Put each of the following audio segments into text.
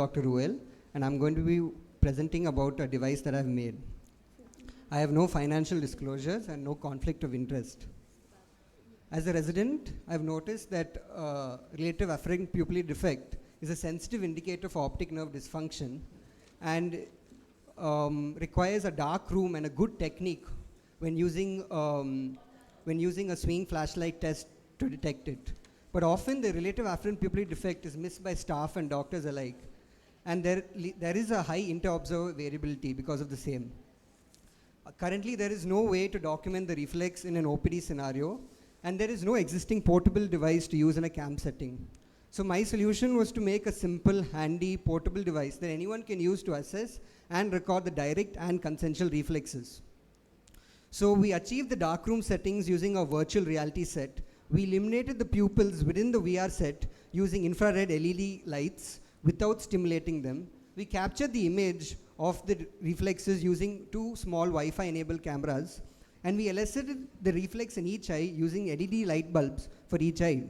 Dr. Ruel, and I'm going to be presenting about a device that I've made. I have no financial disclosures and no conflict of interest. As a resident, I've noticed that relative afferent pupillary defect is a sensitive indicator for optic nerve dysfunction and requires a dark room and a good technique when using a swinging flashlight test to detect it. But often the relative afferent pupillary defect is missed by staff and doctors alike. And there is a high inter-observer variability because of the same. Currently, there is no way to document the reflex in an OPD scenario, and there is no existing portable device to use in a cam setting. So my solution was to make a simple, handy, portable device that anyone can use to assess and record the direct and consensual reflexes. So we achieved the darkroom settings using a virtual reality set. We eliminated the pupils within the VR set using infrared LED lights without stimulating them. We captured the image of the reflexes using two small Wi-Fi enabled cameras, and we elicited the reflex in each eye using LED light bulbs for each eye.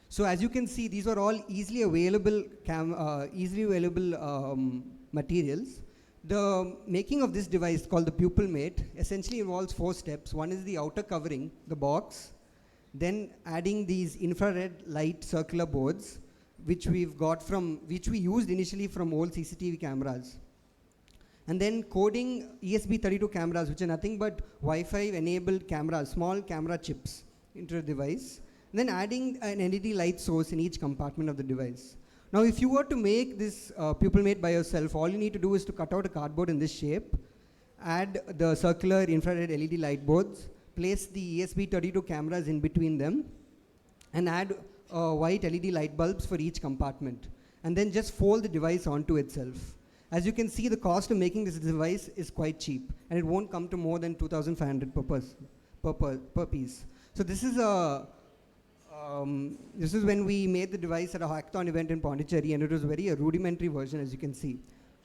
So as you can see, these are all easily available materials. The making of this device called the Pupil Mate essentially involves 4 steps. One is the outer covering, the box, then adding these infrared light circular boards, which we used initially from old CCTV cameras. And then coding ESP32 cameras, which are nothing but Wi-Fi enabled cameras, small camera chips into the device. And then adding an LED light source in each compartment of the device. Now, if you were to make this Pupil Mate by yourself, all you need to do is to cut out a cardboard in this shape, add the circular infrared LED light boards, place the ESP32 cameras in between them, and add white LED light bulbs for each compartment, and then just fold the device onto itself. As you can see, the cost of making this device is quite cheap, and it won't come to more than 2,500 per piece. So this is when we made the device at a hackathon event in Pondicherry, and it was very a rudimentary version, as you can see.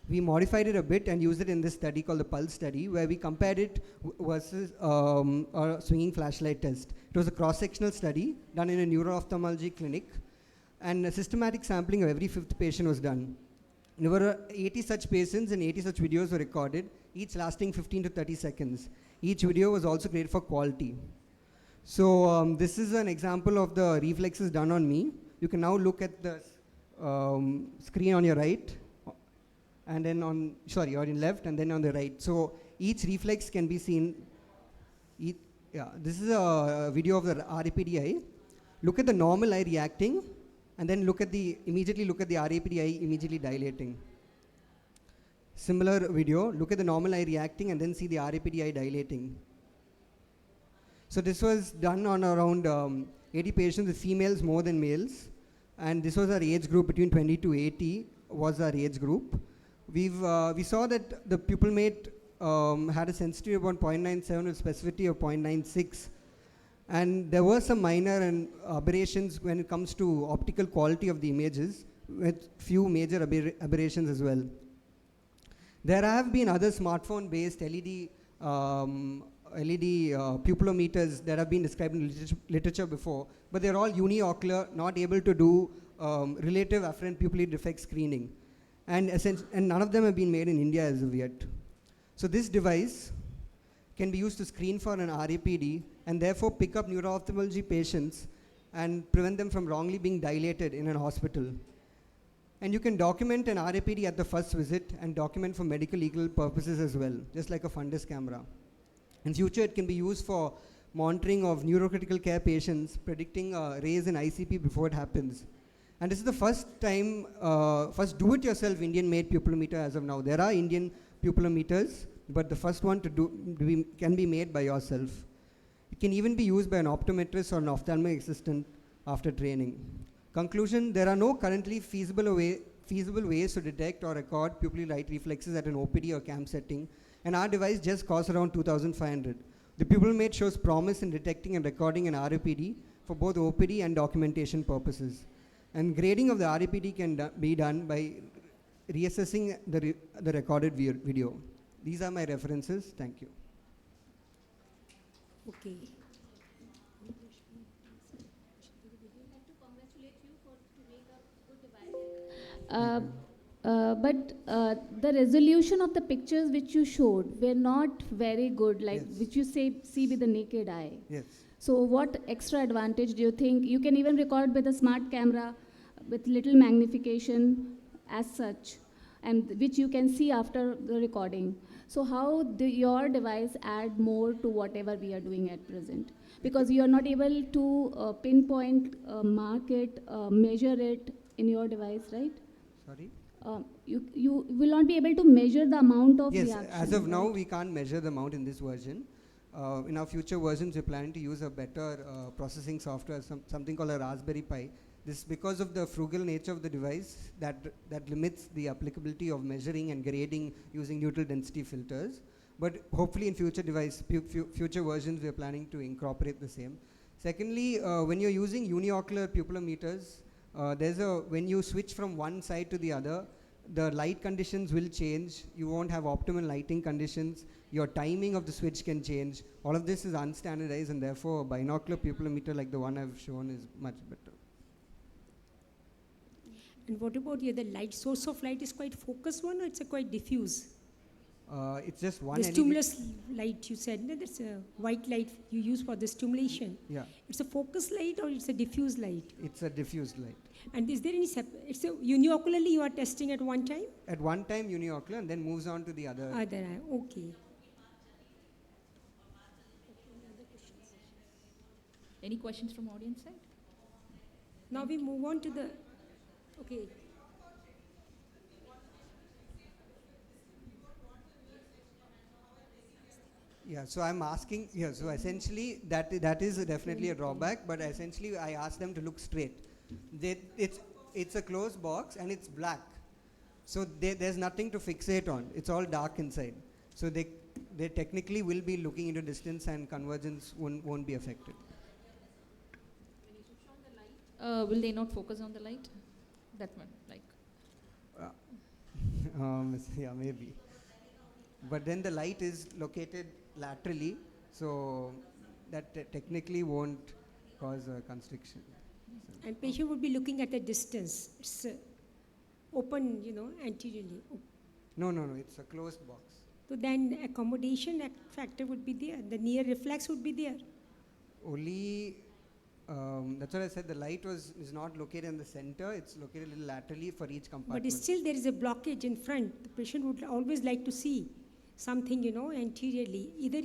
We modified it a bit and used it in this study called the Pulse study, where we compared it versus a swinging flashlight test. It was a cross-sectional study done in a Neuro Ophthalmology clinic, and a systematic sampling of every 5th patient was done. There were 80 such patients, and 80 such videos were recorded, each lasting 15 to 30 seconds. Each video was also graded for quality. So this is an example of the reflexes done on me. You can now look at the screen on your right, and then on left, and then on the right. So each reflex can be seen. This is a video of the RAPD eye. Look at the normal eye reacting, and then immediately look at the RAPD eye immediately dilating. Similar video, look at the normal eye reacting, and then see the RAPD eye dilating. So this was done on around 80 patients, with females more than males, and this was our age group between 20 to 80 was our age group. We saw that the Pupil Mate had a sensitivity of about 0.97 with specificity of 0.96, and there were some minor aberrations when it comes to optical quality of the images, with few major aberrations as well. There have been other smartphone-based LED pupillometers that have been described in literature before, but they're all uniocular, not able to do relative afferent pupillary defect screening. And none of them have been made in India as of yet. So this device can be used to screen for an RAPD and therefore pick up neuro-ophthalmology patients and prevent them from wrongly being dilated in an hospital. And you can document an RAPD at the first visit and document for medical legal purposes as well, just like a fundus camera. In future, it can be used for monitoring of neurocritical care patients, predicting a raise in ICP before it happens. And this is the first do-it-yourself Indian-made pupillometer as of now. There are Indian pupillometers, but the first one can be made by yourself. It can even be used by an optometrist or an ophthalmic assistant after training. Conclusion, there are no currently feasible ways to detect or record pupillary light reflexes at an OPD or CAM setting, and our device just costs around 2,500. The Pupil Mate shows promise in detecting and recording an RAPD for both OPD and documentation purposes. And grading of the RAPD can be done by reassessing the recorded video. These are my references. Thank you. Okay. But the resolution of the pictures which you showed were not very good, like Yes. which you see with the naked eye. Yes. So what extra advantage do you think? You can even record with a smart camera with little magnification as such, and which you can see after the recording. So how do your device add more to whatever we are doing at present? Because you are not able to pinpoint, mark it, measure it in your device, right? Sorry? You will not be able to measure the amount of Yes, reaction. as of now, right? we can't measure the amount in this version. In our future versions, we're planning to use a better processing software, something called a Raspberry Pi. This is because of the frugal nature of the device that limits the applicability of measuring and grading using neutral density filters. But hopefully in future future versions, we're planning to incorporate the same. Secondly, when you're using uniocular pupillometers, when you switch from one side to the other, the light conditions will change. You won't have optimal lighting conditions. Your timing of the switch can change. All of this is unstandardized, and therefore a binocular pupillometer like the one I've shown is much better. And what about the light? Source of light is quite focused one, or it's a quite diffuse? It's just one The LED. stimulus light you said, no, that's a white light you use for the stimulation. Yeah, It's a focus light or it's a diffuse light? it's a diffused light. And is there any it's a uniocularly you are testing at one time? At one time uniocular, and then moves on to the other. Other eye, okay. Any questions from audience side? Now we move on to the, okay. Yeah, so I'm asking, yeah, so essentially that is definitely a drawback, but essentially I asked them to look straight. It's a closed box and it's black. So there's nothing to fixate on. It's all dark inside. So they technically will be looking into distance and convergence won't be affected. Will they not focus on the light? That one, like. Yeah, maybe. But then the light is located laterally, so that technically won't cause a constriction. So And patient would be looking at a distance. It's open, anteriorly. no, it's a closed box. So then accommodation factor would be there. The near reflex would be there. Only, that's what I said, the light is not located in the center, it's located a little laterally for each compartment. But still there is a blockage in front. The patient would always like to see something, anteriorly. Either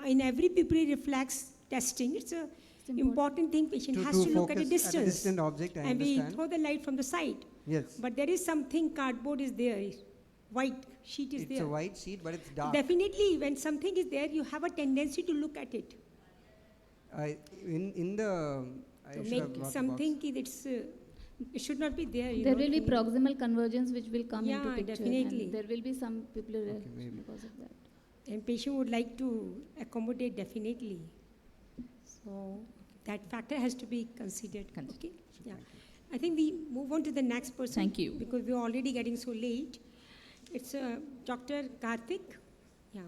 in every pupillary reflex testing, it's a important thing. Patient has to look at a focus distance. at a distant object, I and we understand. throw the light from the side. Yes. But there is something, cardboard is there, white sheet is It's there. a white sheet, but it's dark. Definitely, when something is there, you have a tendency to look at it. I So should have make brought the something, it should not be there. There will be proximal convergence which will come into Yeah, picture. definitely. And there will be some people Okay, maybe. because of that. And patient would like to accommodate definitely. So that factor has to be considered. Okay? Yeah. I think we move on to the next person. Thank you. Because we're already getting so late. It's Dr. Karthik. Yeah.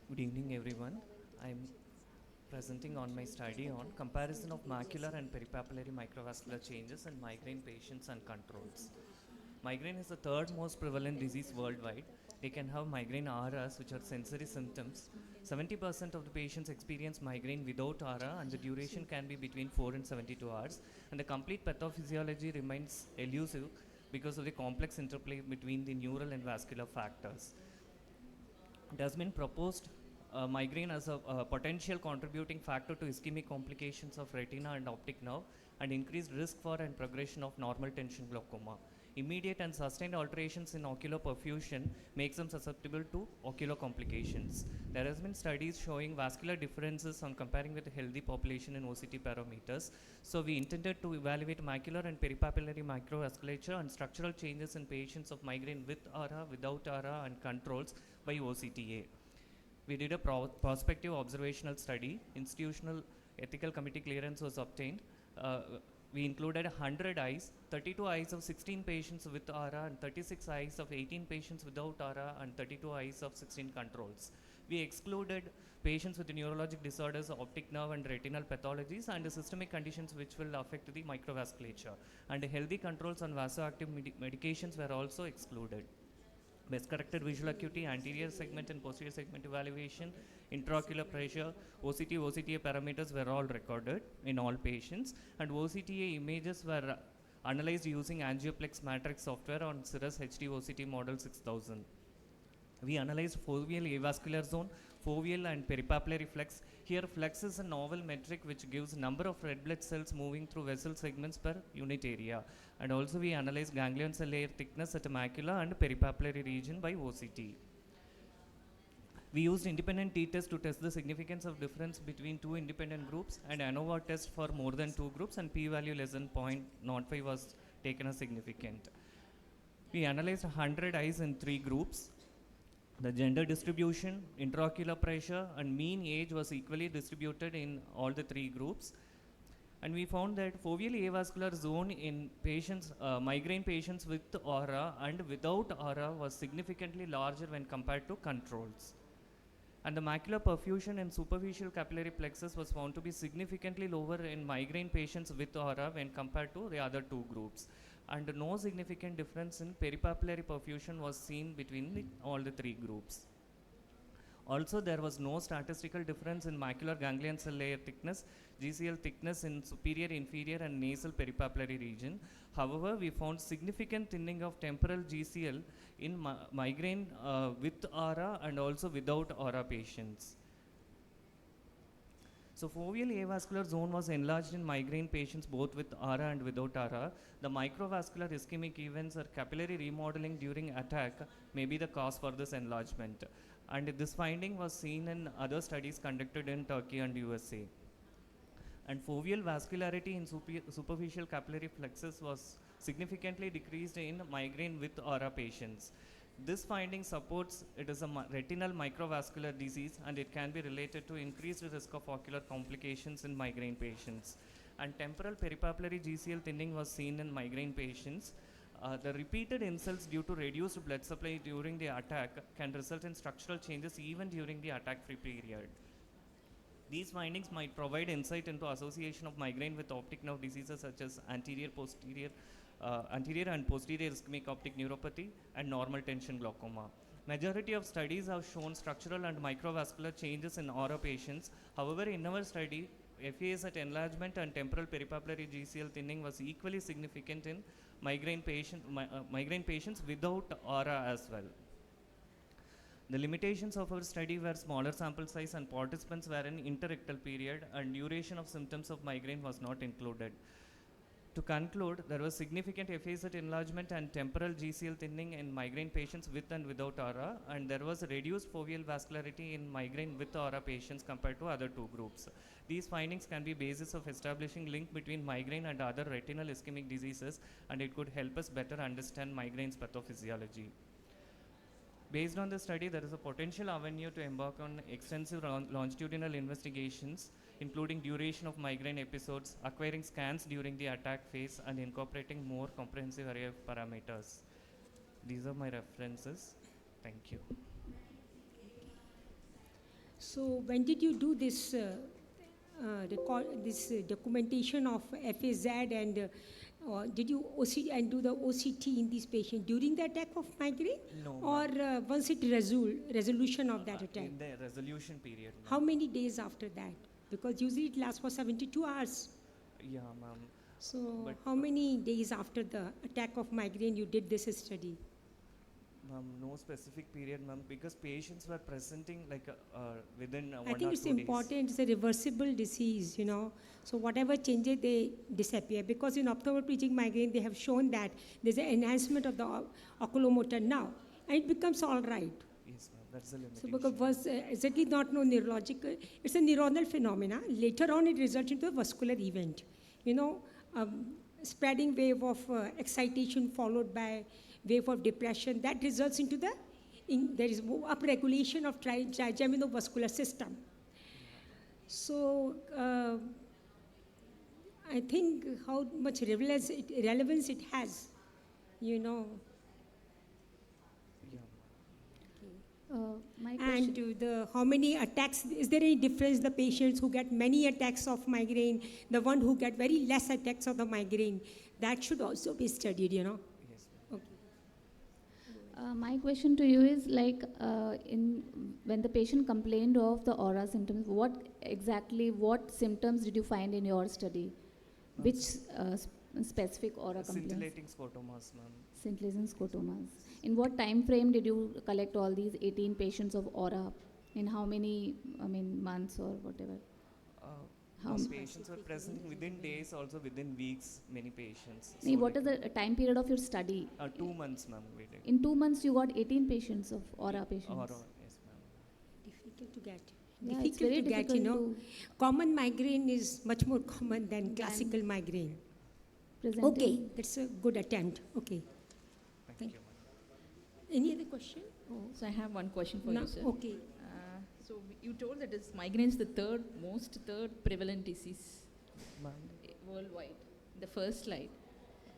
Good evening, everyone. I'm presenting on my study on comparison of macular and peripapillary microvascular changes in migraine patients and controls. Migraine is the third most prevalent disease worldwide. They can have migraine auras, which are sensory symptoms. 70% of the patients experience migraine without aura, and the duration can be between 4 and 72 hours. And the complete pathophysiology remains elusive because of the complex interplay between the neural and vascular factors. It has been proposed migraine as a potential contributing factor to ischemic complications of retina and optic nerve and increased risk for and progression of normal tension glaucoma. Immediate and sustained alterations in ocular perfusion makes them susceptible to ocular complications. There has been studies showing vascular differences on comparing with a healthy population in OCT parameters. So we intended to evaluate macular and peripapillary microvasculature and structural changes in patients of migraine with aura, without aura, and controls by OCTA. We did a prospective observational study. Institutional ethical committee clearance was obtained. we included 100 eyes, 32 eyes of 16 patients with aura and 36 eyes of 18 patients without aura and 32 eyes of 16 controls. We excluded patients with neurologic disorders, optic nerve and retinal pathologies and systemic conditions which will affect the microvasculature. And healthy controls on vasoactive medications were also excluded. Best corrected visual acuity, anterior segment and posterior segment evaluation, intraocular pressure, OCT, OCTA parameters were all recorded in all patients, and OCTA images were analyzed using Angioplex matrix software on Cirrus HD OCT model 6000. We analyzed foveal avascular zone, foveal and peripapillary flex. Here flex is a novel metric which gives number of red blood cells moving through vessel segments per unit area. And also we analyzed ganglion cell layer thickness at macula and peripapillary region by OCT. We used independent t-test to test the significance of difference between two independent groups, and ANOVA test for more than two groups, and p-value less than 0.05 was taken as significant. We analyzed 100 eyes in 3 groups. The gender distribution, intraocular pressure and mean age was equally distributed in all the 3 groups. And we found that foveal avascular zone in patients, migraine patients with aura and without aura was significantly larger when compared to controls. And the macular perfusion in superficial capillary plexus was found to be significantly lower in migraine patients with aura when compared to the other 2 groups. And no significant difference in peripapillary perfusion was seen between all the 3 groups. Also, there was no statistical difference in macular ganglion cell layer thickness, GCL thickness in superior, inferior and nasal peripapillary region. However, we found significant thinning of temporal GCL in migraine with aura and also without aura patients. So foveal avascular zone was enlarged in migraine patients both with aura and without aura. The microvascular ischemic events or capillary remodeling during attack may be the cause for this enlargement. And this finding was seen in other studies conducted in Turkey and USA. And foveal vascularity in superficial capillary plexus was significantly decreased in migraine with aura patients. This finding supports it is a retinal microvascular disease, and it can be related to increased risk of ocular complications in migraine patients. And temporal peripapillary GCL thinning was seen in migraine patients. The repeated insults due to reduced blood supply during the attack can result in structural changes even during the attack-free period. These findings might provide insight into association of migraine with optic nerve diseases such as anterior and posterior ischemic optic neuropathy and normal tension glaucoma. Majority of studies have shown structural and microvascular changes in aura patients. However, in our study, FAS enlargement and temporal peripapillary GCL thinning was equally significant in migraine patients without aura as well. The limitations of our study were smaller sample size and participants were in interictal period, and duration of symptoms of migraine was not included. To conclude, there was significant FAS enlargement and temporal GCL thinning in migraine patients with and without aura, and there was reduced foveal vascularity in migraine with aura patients compared to other 2 groups. These findings can be basis of establishing link between migraine and other retinal ischemic diseases, and it could help us better understand migraine's pathophysiology. Based on the study, there is a potential avenue to embark on extensive longitudinal investigations, including duration of migraine episodes, acquiring scans during the attack phase, and incorporating more comprehensive array of parameters. These are my references. Thank you. So when did you do this documentation of FAZ, and did you do the OCT in these patients during the attack of migraine? No. Or once it resolution of that attack? In the resolution period. How many days after that? Because usually it lasts for 72 hours. Yeah, ma'am. So how many days after the attack of migraine you did this study? Ma'am, no specific period, ma'am, because patients were presenting like within 1 or 2 days. I think it's important. It's a reversible disease, you know. So whatever changes, they disappear. Because in ophthalmoplegic migraine, they have shown that there's an enhancement of the oculomotor now, and it becomes all right. Yes, ma'am. That's the limitation. So because was exactly not no neurological, it's a neuronal phenomena. Later on, it results into a vascular event. You know, spreading wave of excitation followed by wave of depression, that results into there is upregulation of trigeminovascular system. So I think how much relevance it has, you know. Yeah. My And question. how many attacks, is there any difference the patients who get many attacks of migraine, the one who get very less attacks of the migraine, that should also be studied, you know. Yes, ma'am. Okay. My question to you is like when the patient complained of the aura symptoms, what symptoms did you find in your study? Which specific aura complaints? Scintillating scotomas, ma'am. Scintillating scotomas. In what time frame did you collect all these 18 patients of aura? In how many, months or whatever? How Most m- patients were presenting within days, also within weeks, many patients. Nee, So what is like, the time period of your study? 2 months, ma'am, we did. In 2 months, you got 18 patients of aura patients. Aura, yes, ma'am. Difficult to get. Yeah, it's difficult very to get, difficult you know. to Common migraine is much more common than Than classical migraine. present. Okay, that's a good attempt. Okay. Thank Thank- you, ma'am. Any other question? Oh, So I have one question for no? you, sir. Okay. So you told that migraine is the third prevalent disease Ma'am. worldwide. The first slide.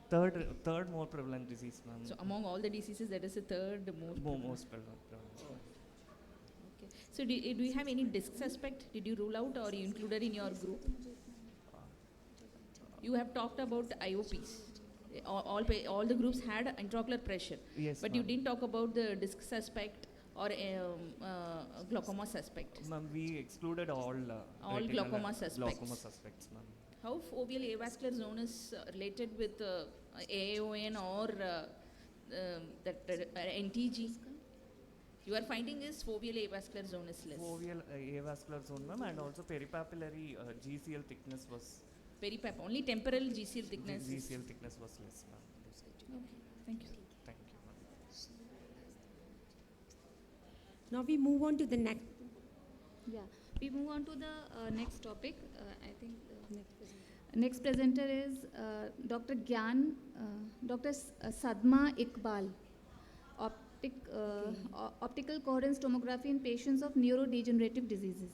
Third more prevalent disease, ma'am. So among all the diseases, that is the third most prevalent. Most prevalent. Okay. So do you have any disc suspect? Did you rule out or you included in your group? You have talked about IOPs. All the groups had intraocular pressure, Yes, but you ma'am. didn't talk about the disc suspect or glaucoma suspect. Ma'am, we excluded all retinal glaucoma and suspects. Glaucoma suspects, ma'am. How foveal avascular zone is related with AAON or NTG? Your finding is foveal avascular zone is less. Foveal avascular zone, ma'am, and also peripapillary GCL thickness was Only temporal GCL thickness. GCL thickness was less, ma'am. Okay, thank you. Thank you, ma'am. Now we move on to the next. Yeah, we move on to the next topic. I think the next presenter is Dr. Gyan, Dr. Sadma Iqbal, optical coherence tomography in patients of neurodegenerative diseases.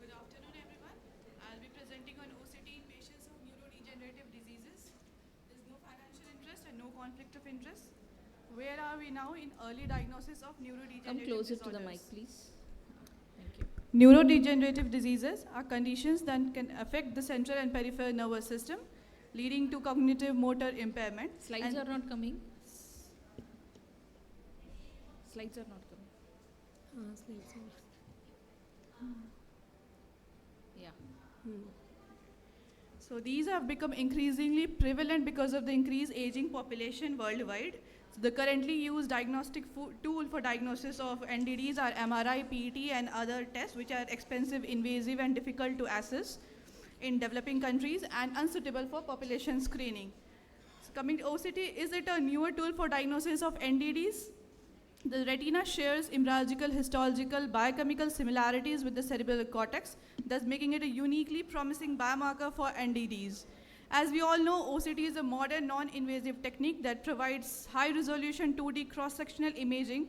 Good afternoon, everyone. I'll be presenting on OCT in patients of neurodegenerative diseases. There's no financial interest and no conflict of interest. Where are we now in early diagnosis of neurodegenerative Come closer disorders? to the mic, please. Thank you. Neurodegenerative diseases are conditions that can affect the central and peripheral nervous system, leading to cognitive motor impairment. Slides And are not coming. Slides are not coming. Yeah. So these have become increasingly prevalent because of the increased aging population worldwide. So the currently used diagnostic tool for diagnosis of NDDs are MRI, PET, and other tests, which are expensive, invasive, and difficult to assess in developing countries and unsuitable for population screening. So coming to OCT, is it a newer tool for diagnosis of NDDs? The retina shares embryological, histological, biochemical similarities with the cerebral cortex, thus making it a uniquely promising biomarker for NDDs. As we all know, OCT is a modern non-invasive technique that provides high-resolution 2D cross-sectional imaging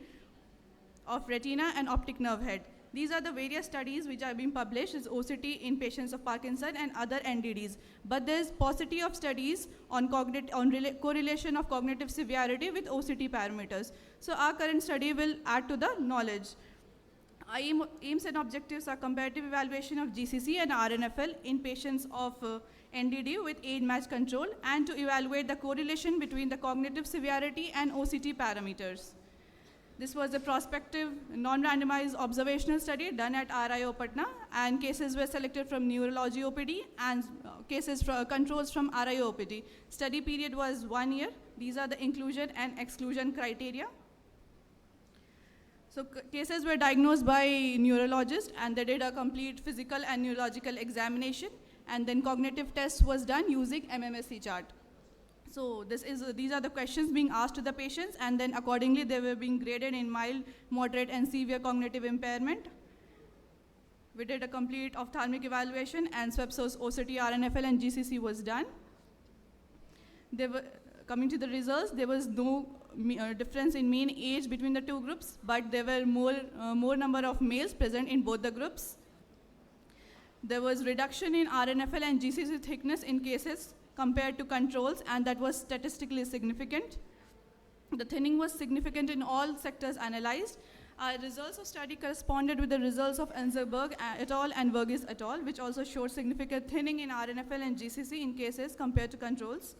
of retina and optic nerve head. These are the various studies which are being published as OCT in patients of Parkinson and other NDDs. But there's paucity of studies on correlation of cognitive severity with OCT parameters. So our current study will add to the knowledge. Our aims and objectives are comparative evaluation of GCC and RNFL in patients of NDD with age-matched control and to evaluate the correlation between the cognitive severity and OCT parameters. This was a prospective, non-randomized observational study done at AIOC Patna, and cases were selected from neurology OPD and controls from RIO OPD. Study period was 1 year. These are the inclusion and exclusion criteria. So cases were diagnosed by neurologists, and they did a complete physical and neurological examination, and then cognitive tests was done using MMSE chart. So these are the questions being asked to the patients, and then accordingly they were being graded in mild, moderate, and severe cognitive impairment. We did a complete ophthalmic evaluation, and swept source OCT, RNFL, and GCC was done. Coming to the results, there was no difference in mean age between the two groups, but there were more number of males present in both the groups. There was reduction in RNFL and GCC thickness in cases compared to controls, and that was statistically significant. The thinning was significant in all sectors analyzed. Our results of study corresponded with the results of Enzerberg et al. And Verghese et al., which also showed significant thinning in RNFL and GCC in cases compared to controls.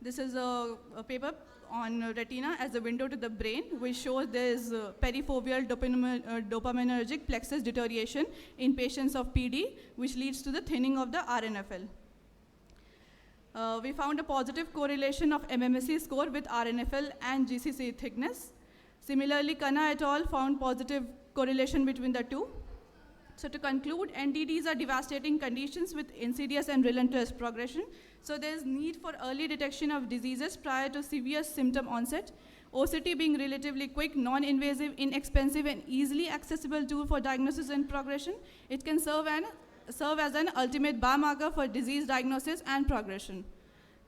This is a paper on retina as a window to the brain, which shows there is perifoveal dopaminergic plexus deterioration in patients of PD, which leads to the thinning of the RNFL. We found a positive correlation of MMSE score with RNFL and GCC thickness. Similarly, Khanna et al. Found positive correlation between the two. So to conclude, NDDs are devastating conditions with insidious and relentless progression. So there is need for early detection of diseases prior to severe symptom onset. OCT being relatively quick, non-invasive, inexpensive, and easily accessible tool for diagnosis and progression, it can serve as an ultimate biomarker for disease diagnosis and progression.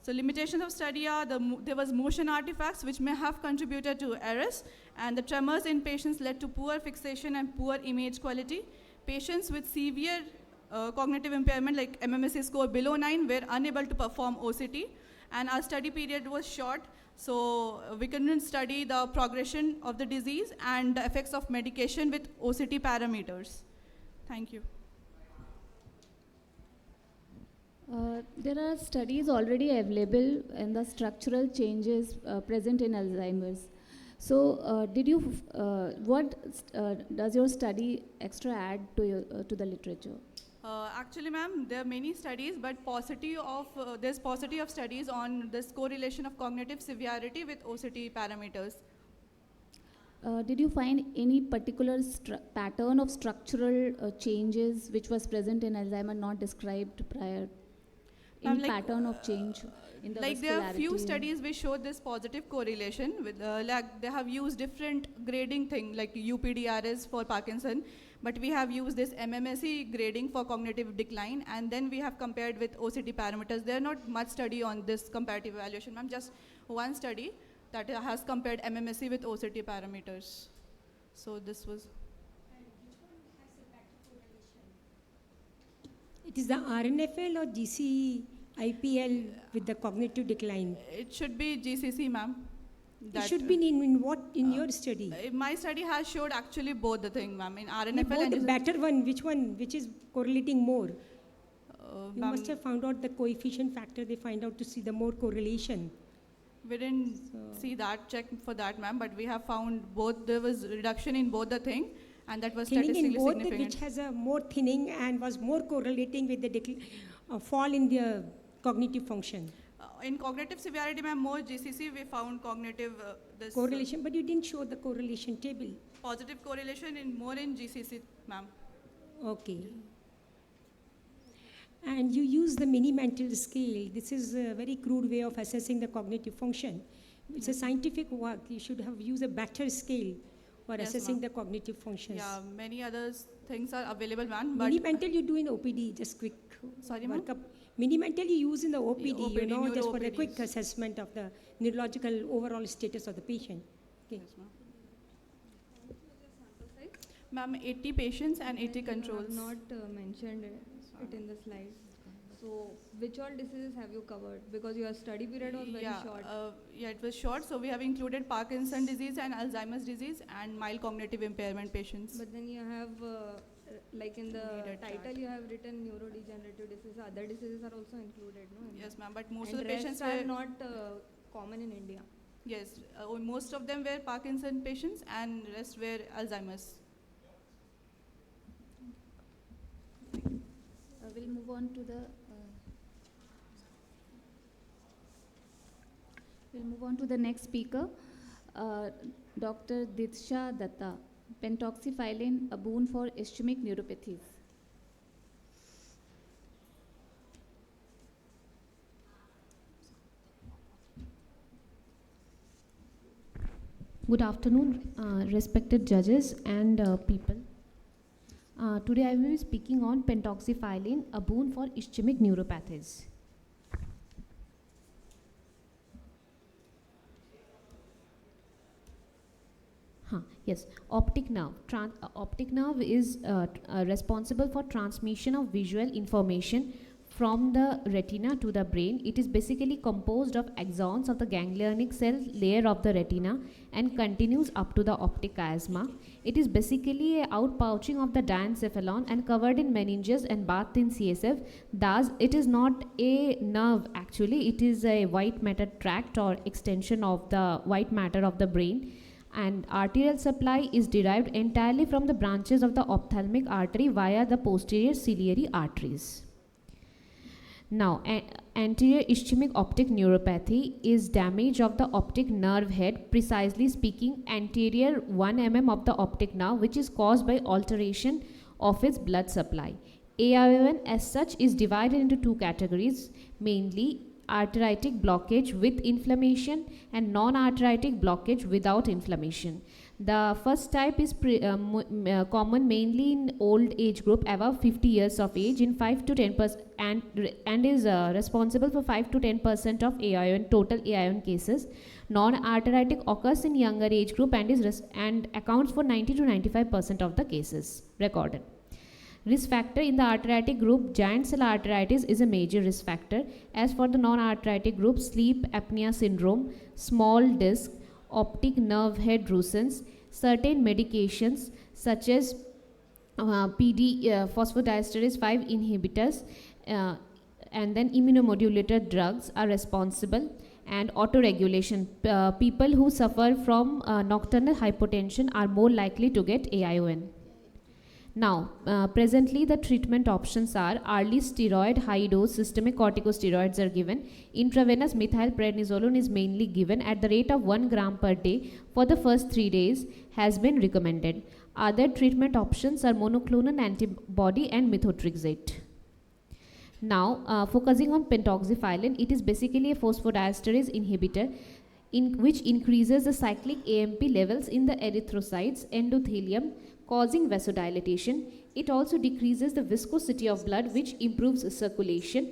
So limitations of study are there was motion artifacts which may have contributed to errors, and the tremors in patients led to poor fixation and poor image quality. Patients with severe cognitive impairment like MMSE score below 9 were unable to perform OCT, and our study period was short, so we couldn't study the progression of the disease and the effects of medication with OCT parameters. Thank you. There are studies already available in the structural changes present in Alzheimer's. So, what does your study extra add to the literature? Actually, ma'am, there are many studies, but there's paucity of studies on this correlation of cognitive severity with OCT parameters. Did you find any particular pattern of structural changes which was present in Alzheimer's not described prior? Any pattern of change in the vascularity? There are few studies which show this positive correlation with, they have used different grading thing like UPDRS for Parkinson, but we have used this MMSE grading for cognitive decline, and then we have compared with OCT parameters. There are not much study on this comparative evaluation, ma'am, just one study that has compared MMSE with OCT parameters. So this was. It is the RNFL or GCIPL with the cognitive decline? It should be GCC, ma'am. It should be in what in your study? My study has showed actually both the thing, ma'am. In RNFL both and the better one, which is correlating more? You must have found out the coefficient factor. They find out to see the more correlation. We didn't see that, check for that, ma'am, but we have found both. There was reduction in both the thing, and that was thinning statistically in both, significant. which has a more thinning and was more correlating with the fall in the cognitive function. In cognitive severity, ma'am, more GCC, we found cognitive correlation, but you didn't show the correlation table. Positive correlation more in GCC, ma'am. Okay. And you use the mini-mental scale. This is a very crude way of assessing the cognitive function. It's a scientific work. You should have used a better scale for assessing the cognitive functions. Yeah, many other things are available, ma'am. Mini-mental you do in OPD, just quick. Sorry, ma'am? Mini-mental you use in the OPD, OPD just neuro for the OPDs. quick assessment of the neurological overall status of the patient. Okay. Yes, ma'am. Ma'am, 80 patients and 80 controls. Not mentioned it in the slide. So, which all diseases have you covered? Because your study period was very short. Yeah, it was short. So we have included Parkinson's disease and Alzheimer's disease and mild cognitive impairment patients. But then you have, like in the title, you have written neurodegenerative diseases. Other diseases are also included, no? Yes, ma'am. But most and of the patients are were not common in India. Yes, most of them were Parkinson's patients and rest were Alzheimer's. We'll move on to the next speaker, Dr. Diksha Datta, pentoxifylline, a boon for ischemic neuropathies. Good afternoon, respected judges and people. Today I will be speaking on pentoxifylline, a boon for ischemic neuropathies. Yes, optic nerve. Optic nerve is responsible for transmission of visual information from the retina to the brain. It is basically composed of axons of the ganglionic cell layer of the retina and continues up to the optic chiasma. It is basically a outpouching of the diencephalon and covered in meninges and bathed in CSF. Thus, it is not a nerve actually, it is a white matter tract or extension of the white matter of the brain. And arterial supply is derived entirely from the branches of the ophthalmic artery via the posterior ciliary arteries. Now, anterior ischemic optic neuropathy is damage of the optic nerve head, precisely speaking anterior 1 mm of the optic nerve, which is caused by alteration of its blood supply. AION as such is divided into two categories, mainly arteritic blockage with inflammation and non-arteritic blockage without inflammation. The first type is common mainly in old age group above 50 years of age in 5 to 10% and is responsible for 5 to 10% of AION, total AION cases. Non-arteritic occurs in younger age group and accounts for 90 to 95% of the cases recorded. Risk factor in the arteritic group, giant cell arteritis is a major risk factor. As for the non-arteritic group, sleep apnea syndrome, small disc, optic nerve head drusen, certain medications such as phosphodiesterase 5 inhibitors and then immunomodulator drugs are responsible, and autoregulation. People who suffer from nocturnal hypotension are more likely to get AION. Now, presently the treatment options are early steroid, high dose systemic corticosteroids are given. Intravenous methylprednisolone is mainly given at the rate of 1 gram per day for the first 3 days has been recommended. Other treatment options are monoclonal antibody and methotrexate. Now, focusing on pentoxifylline, it is basically a phosphodiesterase inhibitor which increases the cyclic AMP levels in the erythrocytes, endothelium, causing vasodilation. It also decreases the viscosity of blood, which improves circulation.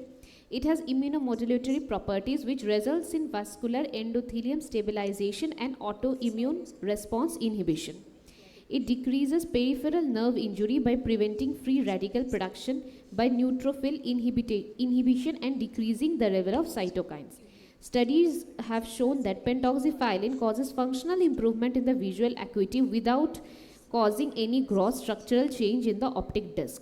It has immunomodulatory properties which results in vascular endothelium stabilization and autoimmune response inhibition. It decreases peripheral nerve injury by preventing free radical production by neutrophil inhibition and decreasing the level of cytokines. Studies have shown that pentoxifylline causes functional improvement in the visual acuity without causing any gross structural change in the optic disc.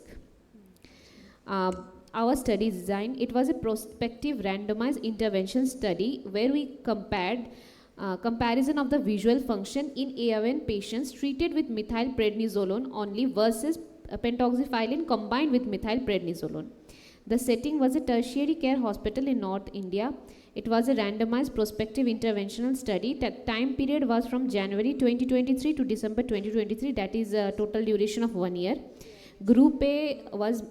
Our study design, it was a prospective randomized intervention study where we compared comparison of the visual function in AION patients treated with methylprednisolone only versus pentoxifylline combined with methylprednisolone. The setting was a tertiary care hospital in North India. It was a randomized prospective interventional study. The time period was from January 2023 to December 2023, that is a total duration of 1 year. Group A was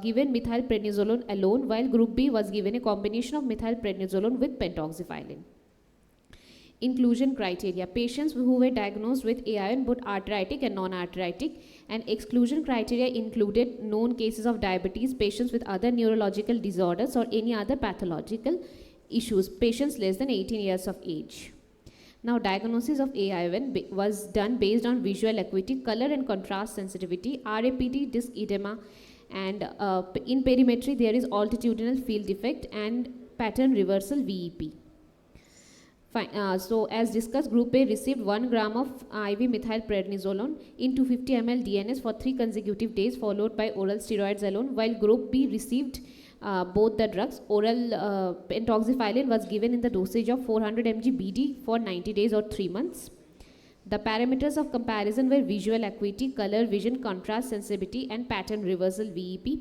given methylprednisolone alone, while Group B was given a combination of methylprednisolone with pentoxifylline. Inclusion criteria: patients who were diagnosed with AION, both arteritic and non-arteritic, and exclusion criteria included known cases of diabetes, patients with other neurological disorders or any other pathological issues, patients less than 18 years of age. Now, diagnosis of AION was done based on visual acuity, color and contrast sensitivity, RAPD, disc edema, and in perimetry there is altitudinal field defect and pattern reversal VEP. So as discussed, Group A received 1 gram of IV methylprednisolone in 250 ml DNS for 3 consecutive days followed by oral steroids alone, while Group B received both the drugs. Oral pentoxifylline was given in the dosage of 400 mg BD for 90 days or 3 months. The parameters of comparison were visual acuity, color, vision, contrast, sensitivity, and pattern reversal VEP.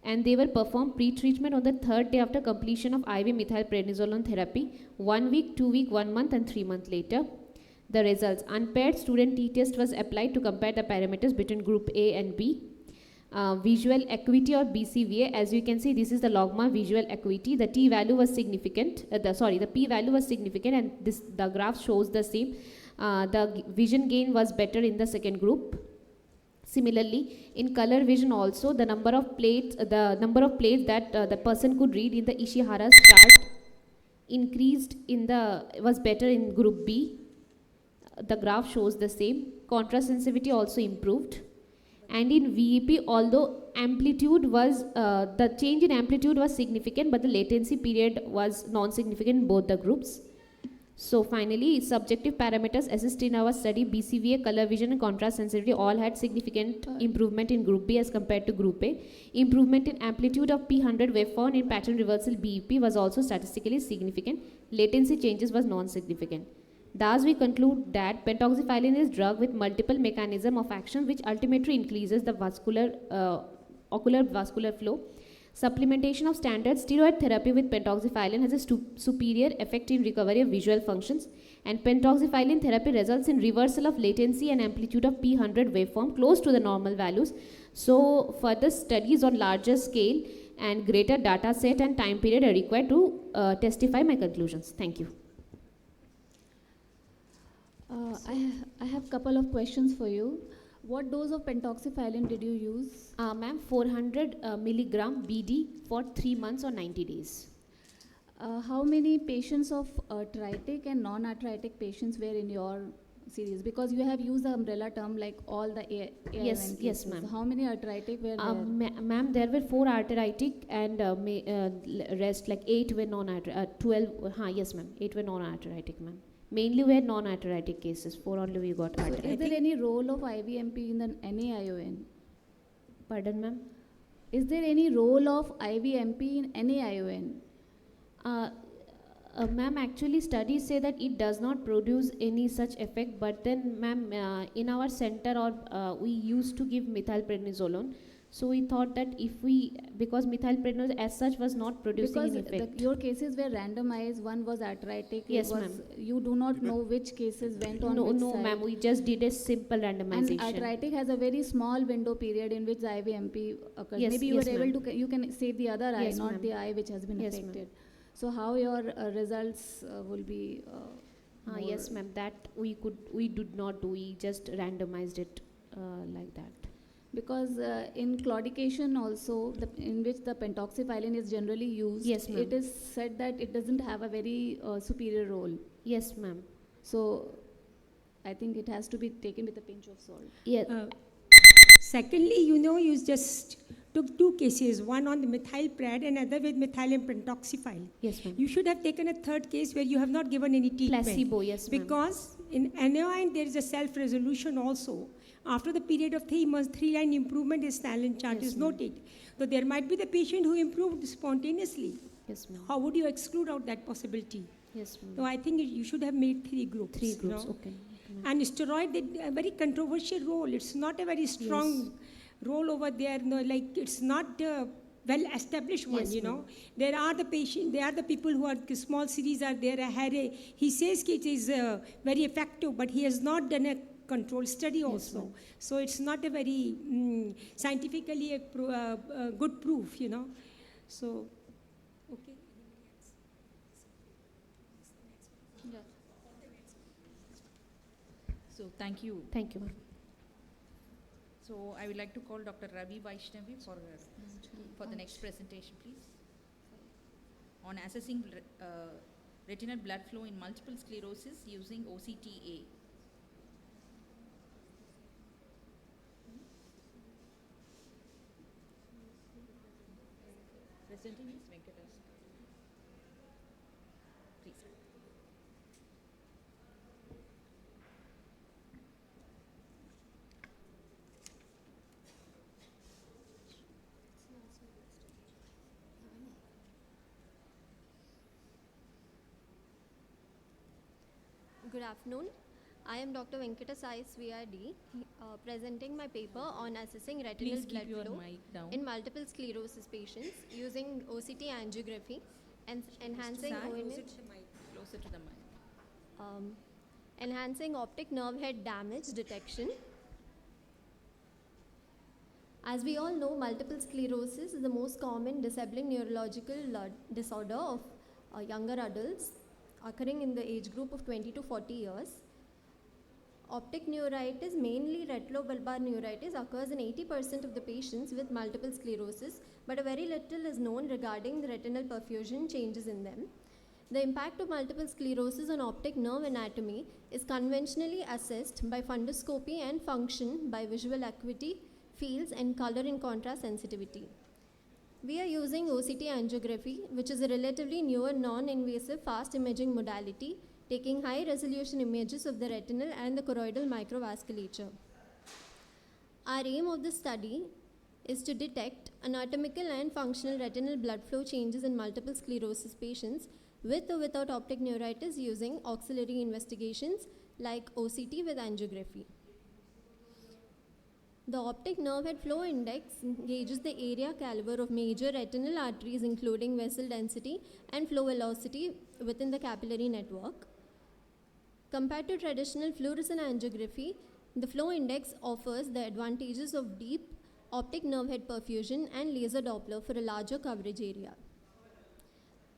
And they were performed pre-treatment on the 3rd day after completion of IV methylprednisolone therapy, 1 week, 2 week, 1 month, and 3 months later. The results: unpaired student t-test was applied to compare the parameters between Group A and B. Visual acuity or BCVA, as you can see, this is the logMAR visual acuity. The t-value was significant. The p-value was significant, and the graph shows the same. The vision gain was better in the second group. Similarly, in color vision also, the number of plates that the person could read in the Ishihara's chart increased was better in Group B. The graph shows the same. contrast sensitivity also improved. And in VEP, although amplitude was, the change in amplitude was significant, but the latency period was non-significant in both the groups. So finally, subjective parameters assessed in our study, BCVA, color vision and contrast sensitivity all had significant improvement in group B as compared to group A. Improvement in amplitude of P100 waveform in pattern reversal BEP was also statistically significant. Latency changes was non-significant. Thus, we conclude that pentoxifylline is a drug with multiple mechanisms of action which ultimately increases the ocular vascular flow. Supplementation of standard steroid therapy with pentoxifylline has a superior effect in recovery of visual functions, and pentoxifylline therapy results in reversal of latency and amplitude of P100 waveform close to the normal values. So, further studies on larger scale and greater data set and time period are required to testify my conclusions. Thank you. I have a couple of questions for you. What dose of pentoxifylline did you use? Ma'am, 400 milligram BD for 3 months or 90 days. How many patients of arthritic and non-arthritic patients were in your series? Because you have used the umbrella term like all the AION Yes, cases. ma'am. How many arthritic were there? Ma'am, there were 4 arthritic and rest like 8 were non-arthritic. 12, yes, ma'am. 8 were non-arthritic, ma'am. Mainly were non-arthritic cases. 4 only we got So arthritic. is there any role of IVMP in the NAION? Pardon, ma'am? Is there any role of IVMP in NAION? Ma'am, actually studies say that it does not produce any such effect, but then ma'am, in our center we used to give methylprednisolone. So we thought that because methylprednisolone as such was not producing any effect. Your cases were randomized, one was arthritic. Yes, ma'am. You do not know which cases went on No, which no, side. ma'am, we just did a simple randomization. And arthritic has a very small window period in which the IVMP occurs. Yes, Maybe you yes, were able ma'am. to, you can save the other eye, Yes, not ma'am. the eye which has been Yes, ma'am. affected. So how your results will be Yes, more- ma'am, that we did not do, we just randomized it like that. Because in claudication also, in which the pentoxifylline is generally used, Yes, ma'am. it is said that it doesn't have a very superior role. Yes, ma'am. So I think it has to be taken with a pinch of salt. Yes. Secondly, you just took 2 cases, one on the methylpred and other with methyl and pentoxifyl. Yes, ma'am. You should have taken a third case where you have not given any treatment. Placebo, yes, ma'am. Because in NOI there is a self-resolution also. After the period of 3 months, 3-line improvement is Snellen chart Yes, is ma'am. noted. So there might be the patient who improved spontaneously. Yes, ma'am. How would you exclude out that possibility? Yes, ma'am. So I think you should have made 3 groups. 3 you groups, know. okay. ma'am. And steroid did a very controversial role. It's not a very strong role over there. No, like it's not a well-established one. Yes, You know, ma'am. there are the patient, there are the people who are small series are there. He says it is very effective, but he has not done a control study also. ma'am. So it's not a very scientifically a good proof. You know, so okay. So thank you. Thank you, ma'am. So I would like to call Dr. Ravi Vaishnavi for the next presentation, please. On assessing retinal blood flow in multiple sclerosis using OCTA. Presenting is Venkatas. Please. Good afternoon. I am Dr. Venkatas VRD, presenting my paper on assessing retinal Please blood keep your flow mic down. in multiple sclerosis patients using OCT angiography and enhancing Sai, ONH, Closer to the mic. enhancing optic nerve head damage detection. As we all know, multiple sclerosis is the most common disabling neurological disorder of younger adults, occurring in the age group of 20 to 40 years. Optic neuritis, mainly retinobulbar neuritis, occurs in 80% of the patients with multiple sclerosis, but a very little is known regarding the retinal perfusion changes in them. The impact of multiple sclerosis on optic nerve anatomy is conventionally assessed by fundoscopy and function by visual acuity, fields, and color and contrast sensitivity. We are using OCT angiography, which is a relatively newer non-invasive fast imaging modality, taking high-resolution images of the retinal and the choroidal microvasculature. Our aim of this study is to detect anatomical and functional retinal blood flow changes in multiple sclerosis patients with or without optic neuritis using auxiliary investigations like OCT with angiography. The optic nerve head flow index gauges the area caliber of major retinal arteries, including vessel density and flow velocity within the capillary network. Compared to traditional fluorescent angiography, the flow index offers the advantages of deep optic nerve head perfusion and laser Doppler for a larger coverage area.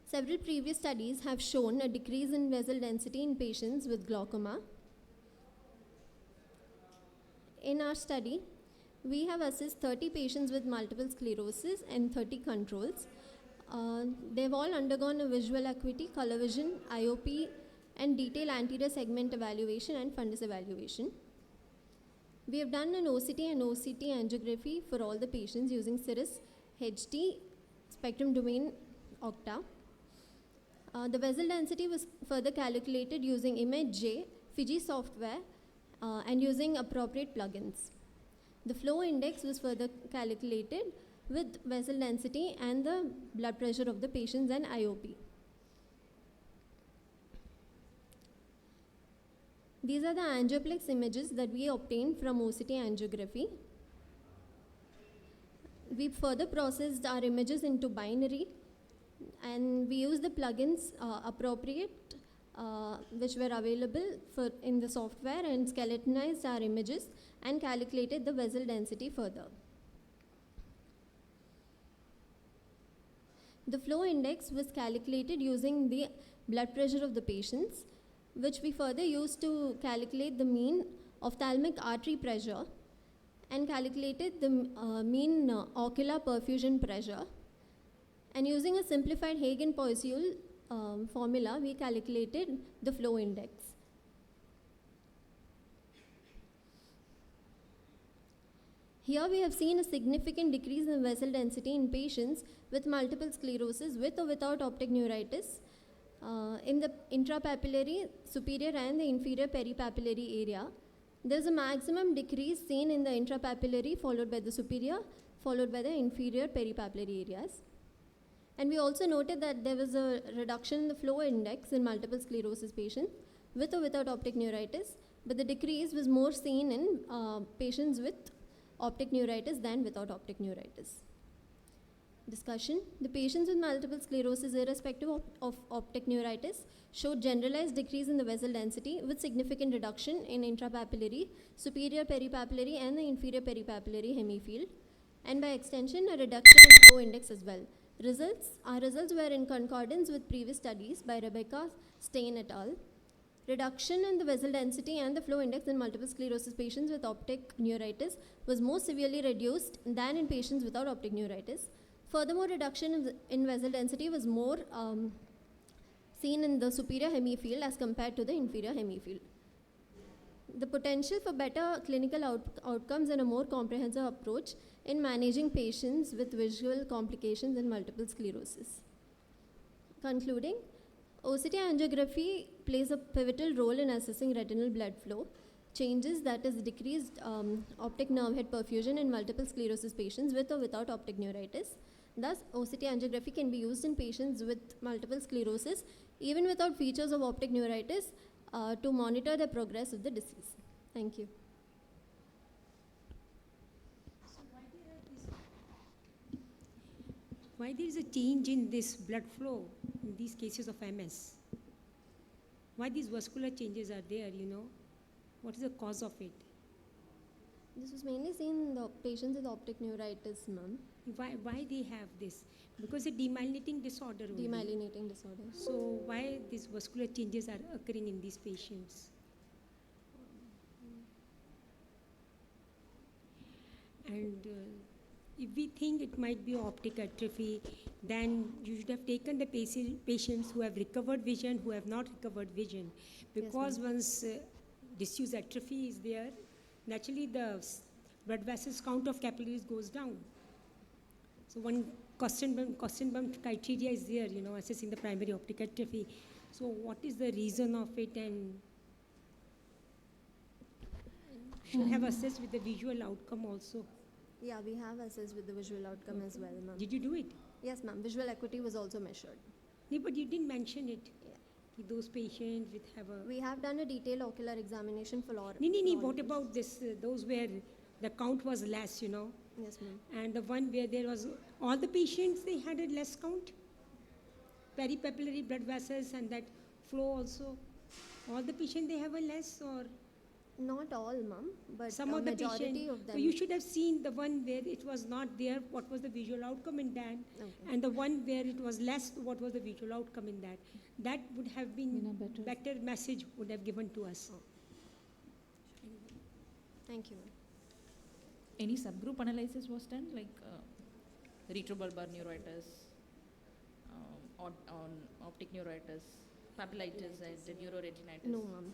Several previous studies have shown a decrease in vessel density in patients with glaucoma. In our study, we have assessed 30 patients with multiple sclerosis and 30 controls. They've all undergone a visual acuity, color vision, IOP, and detailed anterior segment evaluation and fundus evaluation. We have done an OCT and OCT angiography for all the patients using Cirrus HD spectrum domain Octa. The vessel density was further calculated using ImageJ, Fiji software, and using appropriate plugins. The flow index was further calculated with vessel density and the blood pressure of the patients and IOP. These are the angioplex images that we obtained from OCT angiography. We further processed our images into binary, and we used the plugins appropriate which were available in the software, and skeletonized our images and calculated the vessel density further. The flow index was calculated using the blood pressure of the patients, which we further used to calculate the mean ophthalmic artery pressure and calculated the mean ocular perfusion pressure. And using a simplified Hagen-Poiseuille formula, we calculated the flow index. Here we have seen a significant decrease in vessel density in patients with multiple sclerosis with or without optic neuritis in the intrapapillary, superior and the inferior peripapillary area. There is a maximum decrease seen in the intrapapillary, followed by the superior, followed by the inferior peripapillary areas. And we also noted that there was a reduction in the flow index in multiple sclerosis patients with or without optic neuritis, but the decrease was more seen in patients with optic neuritis than without optic neuritis. Discussion. The patients with multiple sclerosis, irrespective of optic neuritis, showed generalized decrease in the vessel density with significant reduction in intrapapillary, superior peripapillary and the inferior peripapillary hemifield, and by extension a reduction in flow index as well. Our results were in concordance with previous studies by Rebecca Stein et al. Reduction in the vessel density and the flow index in multiple sclerosis patients with optic neuritis was more severely reduced than in patients without optic neuritis. Furthermore, reduction in vessel density was more seen in the superior hemifield as compared to the inferior hemifield. The potential for better clinical outcomes and a more comprehensive approach in managing patients with visual complications in multiple sclerosis. Concluding, OCT angiography plays a pivotal role in assessing retinal blood flow changes, that is decreased optic nerve head perfusion in multiple sclerosis patients with or without optic neuritis. Thus, OCT angiography can be used in patients with multiple sclerosis even without features of optic neuritis to monitor the progress of the disease. Thank you. Why there is a change in this blood flow in these cases of MS? Why these vascular changes are there, What is the cause of it? This was mainly seen in the patients with optic neuritis, ma'am. Why they have this? Because it's a demyelinating disorder only. Demyelinating disorder. So why these vascular changes are occurring in these patients? And if we think it might be optic atrophy, then you should have taken the patients who have recovered vision, who have not recovered vision. Because once disuse atrophy is there, naturally the blood vessels count of capillaries goes down. So one constant criteria is there, assessing the primary optic atrophy. So what is the reason of it, and should have assessed with the visual outcome also. Yeah, we have assessed with the visual outcome as well, ma'am. Did you do it? Yes, ma'am. Visual acuity was also measured. No, but you didn't mention it. Yeah. Those patients with have a... We have done a detailed ocular examination for all. No, what about this, those where the count was less, Yes, ma'am. and the one where there was, all the patients, they had a less count? Peripapillary blood vessels and that flow also, all the patients, they have a less, or? Not all, ma'am, but Some a of the majority patients, of them. so you should have seen the one where it was not there, what was the visual outcome in that, Okay. and the one where it was less, what was the visual outcome in that. That would have been better message would have given to us. Thank you, ma'am. Any subgroup analysis was done, like retrobulbar neuritis, on optic neuritis, papillitis, and neuroretinitis? No, ma'am.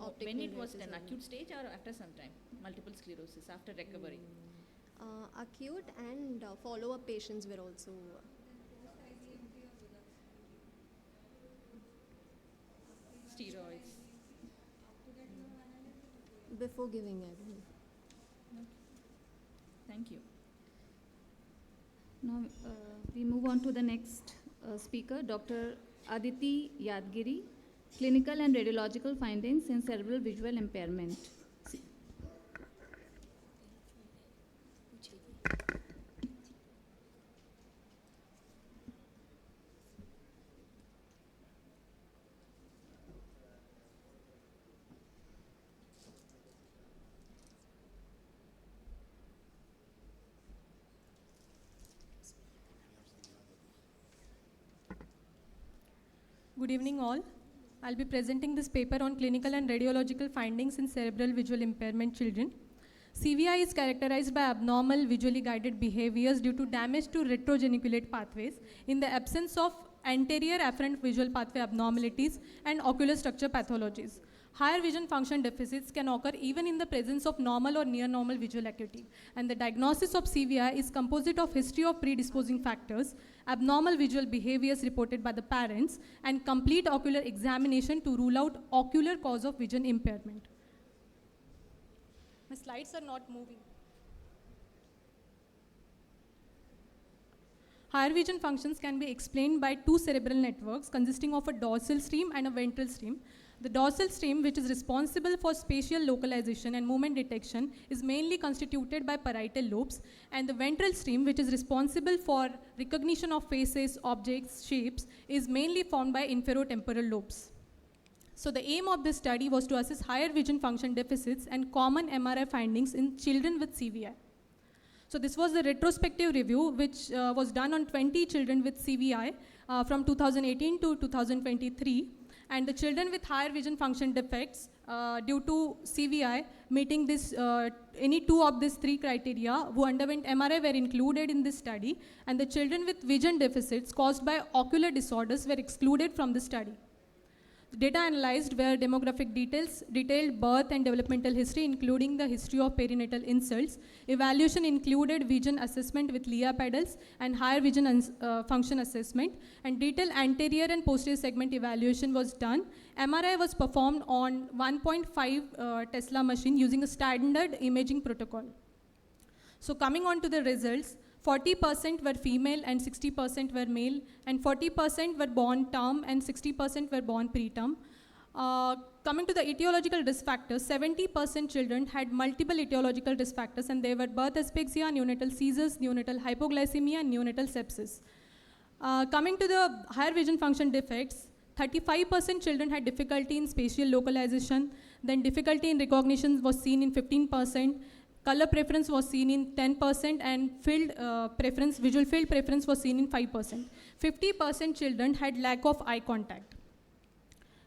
Optic When it was neuritis an only. acute stage or after some time? Multiple sclerosis, after recovery? Acute and follow-up patients were also. Steroids? Before giving it. Thank you. Now we move on to the next speaker, Dr. Aditi Yadgiri, Clinical and Radiological Findings in Cerebral Visual Impairment. Good evening all. I'll be presenting this paper on clinical and radiological findings in cerebral visual impairment children. CVI is characterized by abnormal visually guided behaviors due to damage to retrogeniculate pathways in the absence of anterior afferent visual pathway abnormalities and ocular structure pathologies. Higher vision function deficits can occur even in the presence of normal or near normal visual acuity. And the diagnosis of CVI is composite of history of predisposing factors, abnormal visual behaviors reported by the parents, and complete ocular examination to rule out ocular cause of vision impairment. My slides are not moving. Higher vision functions can be explained by two cerebral networks consisting of a dorsal stream and a ventral stream. The dorsal stream, which is responsible for spatial localization and movement detection, is mainly constituted by parietal lobes, and the ventral stream, which is responsible for recognition of faces, objects, shapes, is mainly formed by inferotemporal lobes. So the aim of this study was to assess higher vision function deficits and common MRI findings in children with CVI. So this was a retrospective review which was done on 20 children with CVI from 2018 to 2023. And the children with higher vision function defects due to CVI meeting this, any two of these three criteria who underwent MRI were included in this study, and the children with vision deficits caused by ocular disorders were excluded from the study. The data analyzed were demographic details, detailed birth and developmental history, including the history of perinatal insults. Evaluation included vision assessment with LIA pedals and higher vision function assessment, and detailed anterior and posterior segment evaluation was done. MRI was performed on 1.5 Tesla machine using a standard imaging protocol. So coming on to the results, 40% were female and 60% were male, and 40% were born term and 60% were born preterm. Coming to the etiological risk factors, 70% children had multiple etiological risk factors, and they were birth asphyxia, neonatal seizures, neonatal hypoglycemia, and neonatal sepsis. Coming to the higher vision function defects, 35% children had difficulty in spatial localization, then difficulty in recognition was seen in 15%. Color preference was seen in 10%, and visual field preference was seen in 5%. 50% children had lack of eye contact.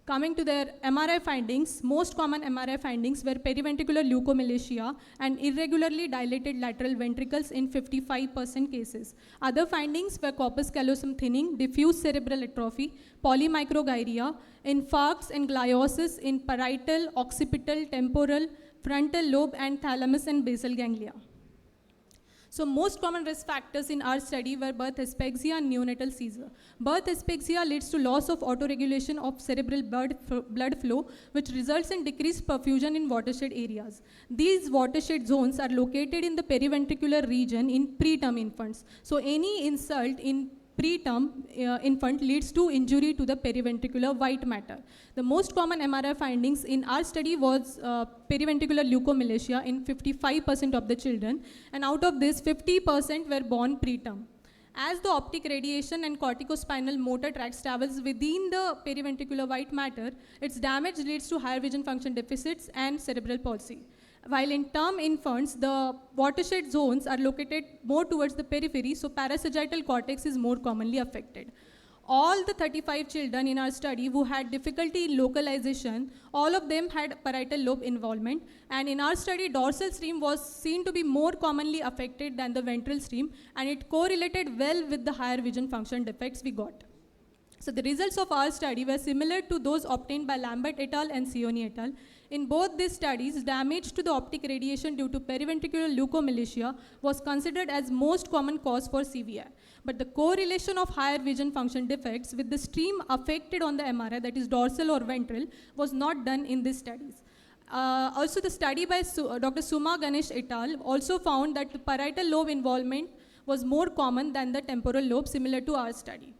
Coming to their MRI findings, most common MRI findings were periventricular leukomalacia and irregularly dilated lateral ventricles in 55% cases. Other findings were corpus callosum thinning, diffuse cerebral atrophy, polymicrogyria, infarcts and gliosis in parietal, occipital, temporal, frontal lobe, and thalamus and basal ganglia. So most common risk factors in our study were birth asphyxia and neonatal seizure. Birth asphyxia leads to loss of autoregulation of cerebral blood flow, which results in decreased perfusion in watershed areas. These watershed zones are located in the periventricular region in preterm infants. So any insult in preterm infant leads to injury to the periventricular white matter. The most common MRI findings in our study was periventricular leukomalacia in 55% of the children, and out of this 50% were born preterm. As the optic radiation and corticospinal motor tracts travels within the periventricular white matter, its damage leads to higher vision function deficits and cerebral palsy. While in term infants, the watershed zones are located more towards the periphery, so parasagittal cortex is more commonly affected. All the 35 children in our study who had difficulty in localization, all of them had parietal lobe involvement, and in our study, dorsal stream was seen to be more commonly affected than the ventral stream, and it correlated well with the higher vision function defects we got. So the results of our study were similar to those obtained by Lambert et al. And Sioni et al. In both these studies, damage to the optic radiation due to periventricular leukomalacia was considered as most common cause for CVI. But the correlation of higher vision function defects with the stream affected on the MRI, that is dorsal or ventral, was not done in these studies. Also, the study by Dr. Suma Ganesh et al. Also found that the parietal lobe involvement was more common than the temporal lobe, similar to our study.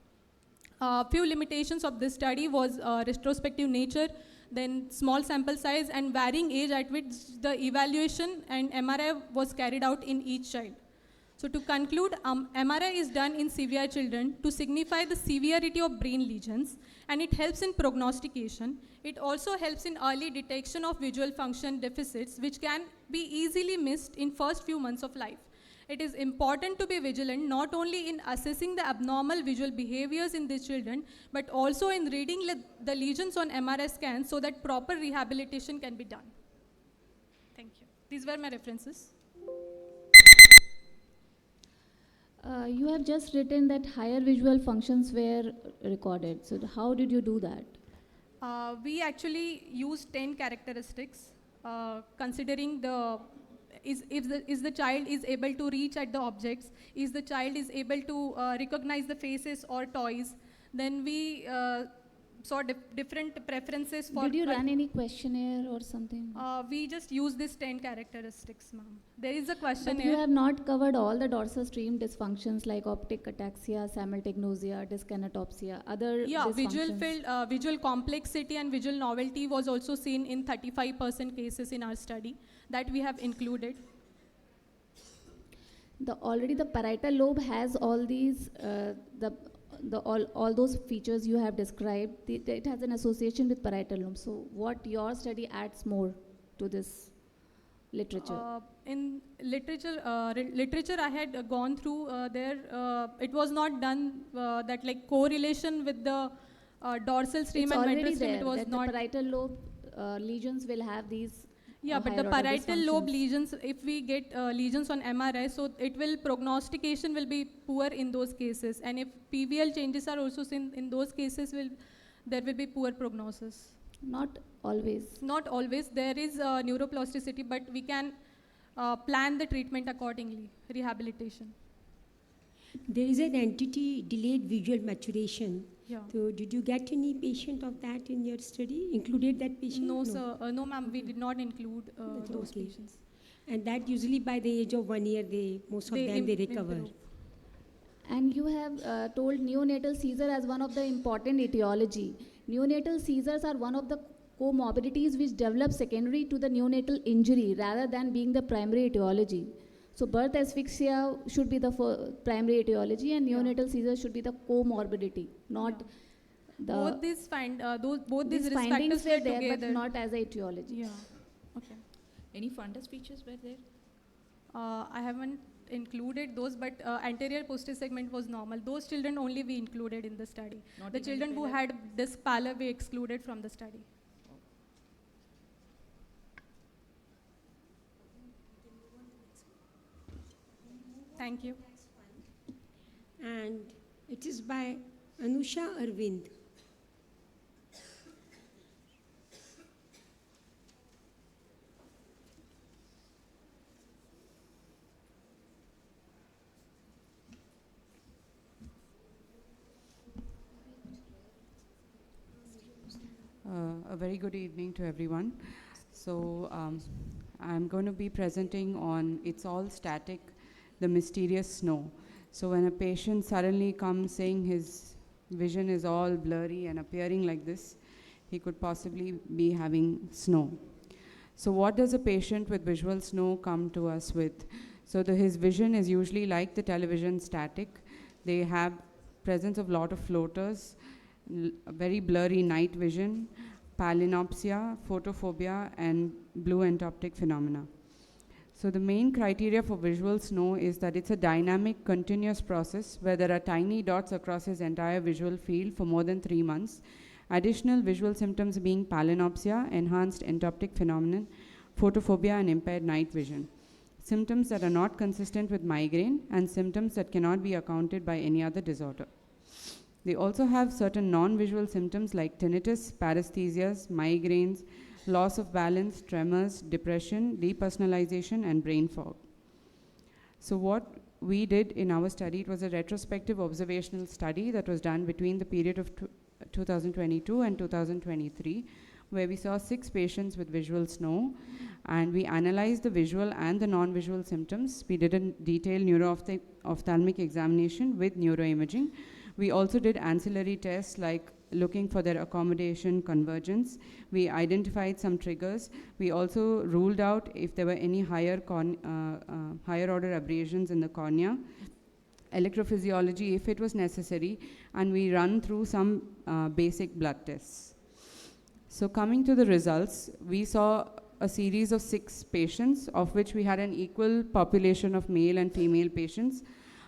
Few limitations of this study was retrospective nature, then small sample size, and varying age at which the evaluation and MRI was carried out in each child. So to conclude, MRI is done in CVI children to signify the severity of brain lesions, and it helps in prognostication. It also helps in early detection of visual function deficits, which can be easily missed in first few months of life. It is important to be vigilant not only in assessing the abnormal visual behaviors in these children, but also in reading the lesions on MRI scans so that proper rehabilitation can be done. Thank you. These were my references. You have just written that higher visual functions were recorded. So how did you do that? We actually used 10 characteristics, considering the is the child is able to reach at the objects, is the child is able to recognize the faces or toys. Then we saw different preferences for. Did you run any questionnaire or something? We just use these 10 characteristics, ma'am. There is a questionnaire. But you have not covered all the dorsal stream dysfunctions like optic ataxia, simultagnosia, dyskinetopsia, other dysfunctions. Visual complexity and visual novelty was also seen in 35% cases in our study that we have included. Already the parietal lobe has all these, all those features you have described. It has an association with parietal lobe. So what your study adds more to this literature? In literature, I had gone through there. It was not done that like correlation with the dorsal stream it's and already ventral stream. there, It was that not. The parietal lobe lesions will have these. Yeah, but the parietal lobe lesions, if we get lesions on MRI, so it will, prognostication will be poor in those cases. And if PVL changes are also seen in those cases, there will be poor prognosis. Not always. Not always. There is neuroplasticity, but we can plan the treatment accordingly, rehabilitation. There is an entity delayed visual maturation. Yeah. So did you get any patient of that in your study? Included that patient? No, sir. No, ma'am. We did not include those patients. And that usually by the age of 1 year, most of them recover. And you have told neonatal seizure as one of the important etiology. Neonatal seizures are one of the comorbidities which develop secondary to the neonatal injury rather than being the primary etiology. So birth asphyxia should be the primary etiology, and neonatal seizure should be the comorbidity, not the. Both these risk findings factors were were there, together. but not as a etiology. Yeah. Okay. Any fundus features were there? I haven't included those, but anterior posterior segment was normal. Those children only we included in the study. Not The even children who pallor? had disc pallor we excluded from the study. Thank you. And it is by Anusha Arvind. A very good evening to everyone. So I'm going to be presenting on It's All Static, the Mysterious Snow. So when a patient suddenly comes saying his vision is all blurry and appearing like this, he could possibly be having snow. So what does a patient with visual snow come to us with? So his vision is usually like the television, static. They have presence of lot of floaters, very blurry night vision, palinopsia, photophobia, and blue entoptic phenomena. So the main criteria for visual snow is that it's a dynamic, continuous process where there are tiny dots across his entire visual field for more than 3 months. Additional visual symptoms being palinopsia, enhanced entoptic phenomenon, photophobia, and impaired night vision. Symptoms that are not consistent with migraine and symptoms that cannot be accounted by any other disorder. They also have certain non-visual symptoms like tinnitus, paresthesias, migraines, loss of balance, tremors, depression, depersonalization, and brain fog. So what we did in our study, it was a retrospective observational study that was done between the period of 2022 and 2023, where we saw 6 patients with visual snow, and we analyzed the visual and the non-visual symptoms. We did a detailed neuro-ophthalmic examination with neuroimaging. We also did ancillary tests like looking for their accommodation, convergence. We identified some triggers. We also ruled out if there were any higher order abrasions in the cornea, electrophysiology if it was necessary, and we run through some basic blood tests. So coming to the results, we saw a series of 6 patients, of which we had an equal population of male and female patients.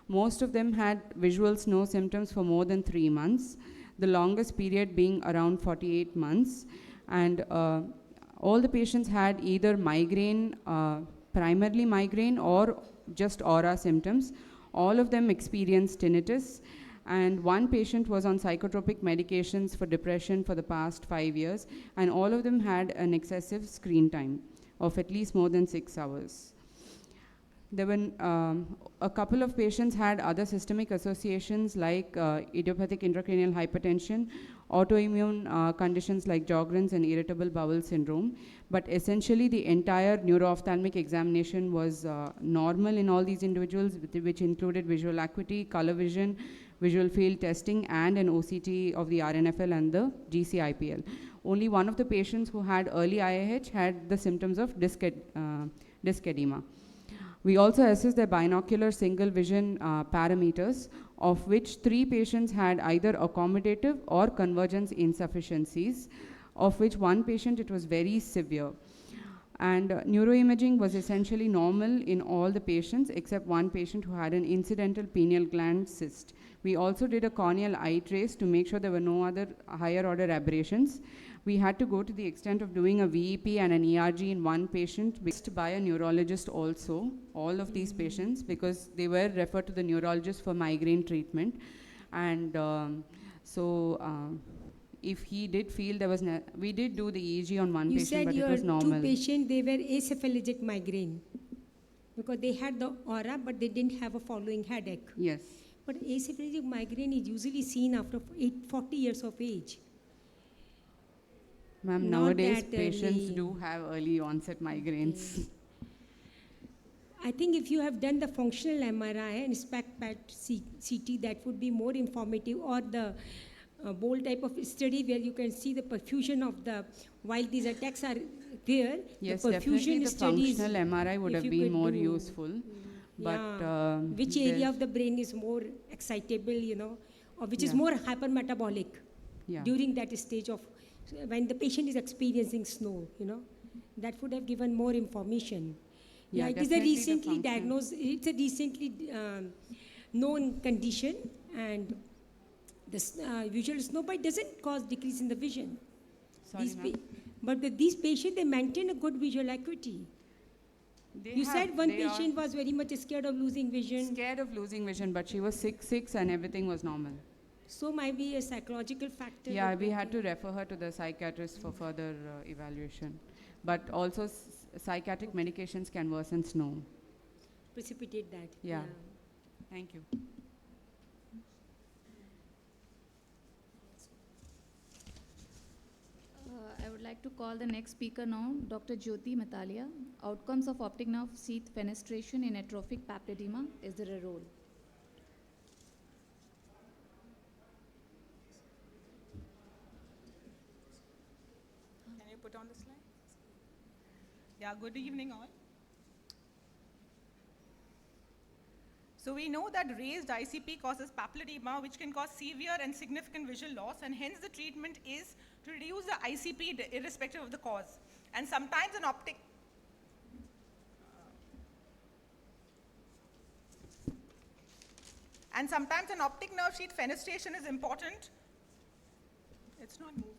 Most of them had visual snow symptoms for more than 3 months, the longest period being around 48 months. And all the patients had either migraine, primarily migraine, or just aura symptoms. All of them experienced tinnitus, and 1 patient was on psychotropic medications for depression for the past 5 years, and all of them had an excessive screen time of at least more than 6 hours. There were a couple of patients had other systemic associations like idiopathic intracranial hypertension, autoimmune conditions like Sjogren's and irritable bowel syndrome. But essentially the entire neuro-ophthalmic examination was normal in all these individuals, which included visual acuity, color vision, visual field testing, and an OCT of the RNFL and the GCIPL. Only one of the patients who had early IIH had the symptoms of disc edema. We also assessed their binocular single vision parameters, of which 3 patients had either accommodative or convergence insufficiencies, of which 1 patient, it was very severe. And neuroimaging was essentially normal in all the patients except 1 patient who had an incidental pineal gland cyst. We also did a corneal eye trace to make sure there were no other higher order aberrations. We had to go to the extent of doing a VEP and an ERG in 1 patient by a neurologist also, all of these patients, because they were referred to the neurologist for migraine treatment. And if he did feel there was, we did do the EEG on 1 patient, but it was normal. You said your 2 patients, they were acephalgic migraine, because they had the aura, but they didn't have a following headache. Yes. But acephalgic migraine is usually seen after 40 years of age. Ma'am, nowadays patients do have early onset migraines. I think if you have done the functional MRI and SPECT PET CT, that would be more informative, or the bold type of study where you can see the perfusion of the, while these attacks are there, yes, the perfusion the studies. Functional MRI would have been more useful. But which area of the brain is more excitable, you know, or which is more hypermetabolic during that stage of when the patient is experiencing snow, you know, that would have given more information. Yeah, it is a definitely the recently function. diagnosed, it's a recently known condition, and this visual snowbite doesn't cause decrease in the vision. Sorry, These ma'am. but these patients, they maintain a good visual acuity. You said one patient was very much scared of losing vision. Scared of losing vision, but she was 6'6" and everything was normal. So might be a psychological factor. Yeah, we had to refer her to the psychiatrist for further evaluation. But also psychiatric medications can worsen snow. Precipitate that. Yeah. Thank you. I would like to call the next speaker now, Dr. Jyoti Matalia. Outcomes of optic nerve sheath fenestration in atrophic papilledema. Is there a role? Can you put on the slide? Yeah, good evening all. So we know that raised ICP causes papilledema, which can cause severe and significant visual loss, and hence the treatment is to reduce the ICP irrespective of the cause. And sometimes an optic nerve sheath fenestration is important. It's not moving.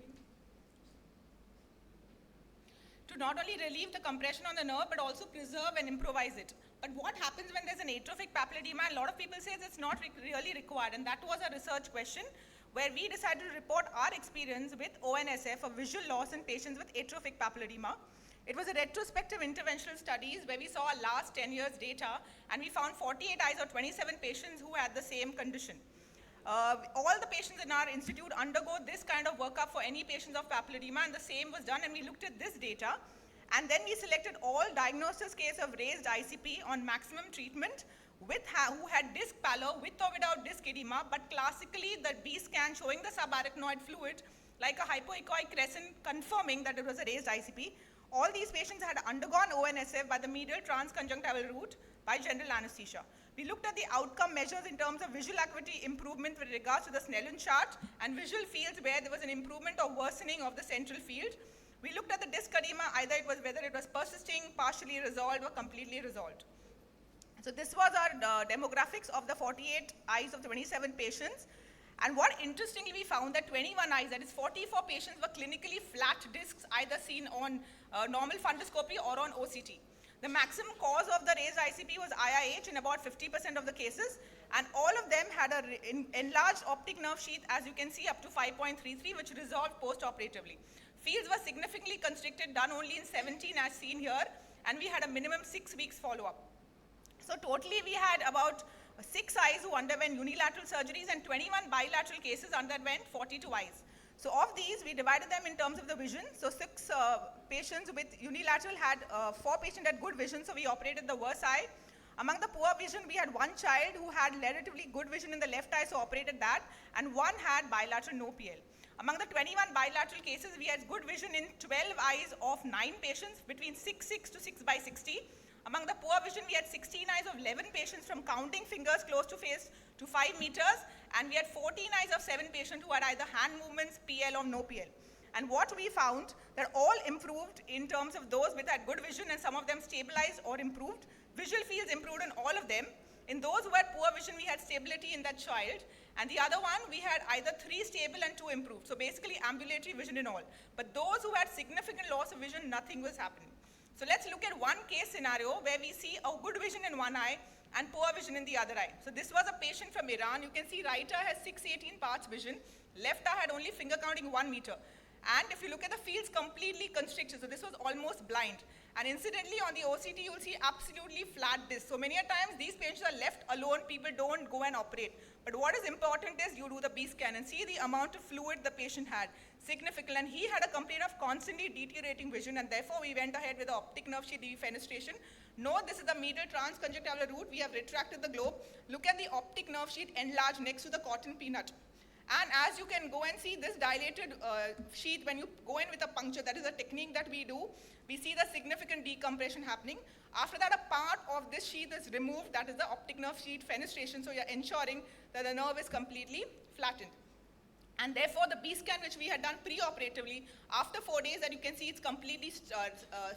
To not only relieve the compression on the nerve, but also preserve and improvise it. But what happens when there's an atrophic papilledema? A lot of people say it's not really required, and that was a research question where we decided to report our experience with ONSF of visual loss in patients with atrophic papilledema. It was a retrospective interventional studies where we saw our last 10 years data, and we found 48 eyes or 27 patients who had the same condition. All the patients in our institute undergo this kind of workup for any patients of papilledema, and the same was done, and we looked at this data. And then we selected all diagnosis case of raised ICP on maximum treatment with who had disc pallor with or without disc edema, but classically the B scan showing the subarachnoid fluid like a hypoechoic crescent confirming that it was a raised ICP. All these patients had undergone ONSF by the medial transconjunctival route by general anesthesia. We looked at the outcome measures in terms of visual acuity improvement with regards to the Snellen chart and visual fields where there was an improvement or worsening of the central field. We looked at the disc edema, whether it was persisting, partially resolved, or completely resolved. So this was our demographics of the 48 eyes of 27 patients. And what interestingly we found that 21 eyes, that is 44 patients, were clinically flat discs, either seen on normal fundoscopy or on OCT. The maximum cause of the raised ICP was IIH in about 50% of the cases, and all of them had an enlarged optic nerve sheath, as you can see, up to 5.33, which resolved post-operatively. Fields were significantly constricted, done only in 17 as seen here, and we had a minimum 6 weeks follow-up. So totally we had about 6 eyes who underwent unilateral surgeries and 21 bilateral cases underwent 42 eyes. So of these, we divided them in terms of the vision. So 6 patients with unilateral had, 4 patients had good vision, so we operated the worst eye. Among the poor vision, we had 1 child who had relatively good vision in the left eye, so operated that, and 1 had bilateral no PL. Among the 21 bilateral cases, we had good vision in 12 eyes of 9 patients between 6'6" to 6'60". Among the poor vision, we had 16 eyes of 11 patients from counting fingers close to face to 5 meters, and we had 14 eyes of 7 patients who had either hand movements, PL or no PL. And what we found, that all improved in terms of those with had good vision, and some of them stabilized or improved. Visual fields improved in all of them. In those who had poor vision, we had stability in that child. And the other one, we had either 3 stable and 2 improved. So basically ambulatory vision in all. But those who had significant loss of vision, nothing was happening. So let's look at one case scenario where we see a good vision in one eye and poor vision in the other eye. So this was a patient from Iran. You can see right eye has 618 parts vision. Left eye had only finger counting 1 meter. And if you look at the fields, completely constricted. So this was almost blind. And incidentally, on the OCT, you'll see absolutely flat disc. So many a times, these patients are left alone. People don't go and operate. But what is important is you do the B scan and see the amount of fluid the patient had. Significant. And he had a complaint of constantly deteriorating vision. And therefore, we went ahead with the optic nerve sheath defenestration. Note this is the medial transconjunctival route. We have retracted the globe. Look at the optic nerve sheath enlarged next to the cotton peanut. And as you can go and see this dilated sheath, when you go in with a puncture, that is a technique that we do, we see the significant decompression happening. After that, a part of this sheath is removed, that is the optic nerve sheath fenestration, so you're ensuring that the nerve is completely flattened. And therefore, the B scan, which we had done pre-operatively, after 4 days, that you can see it's completely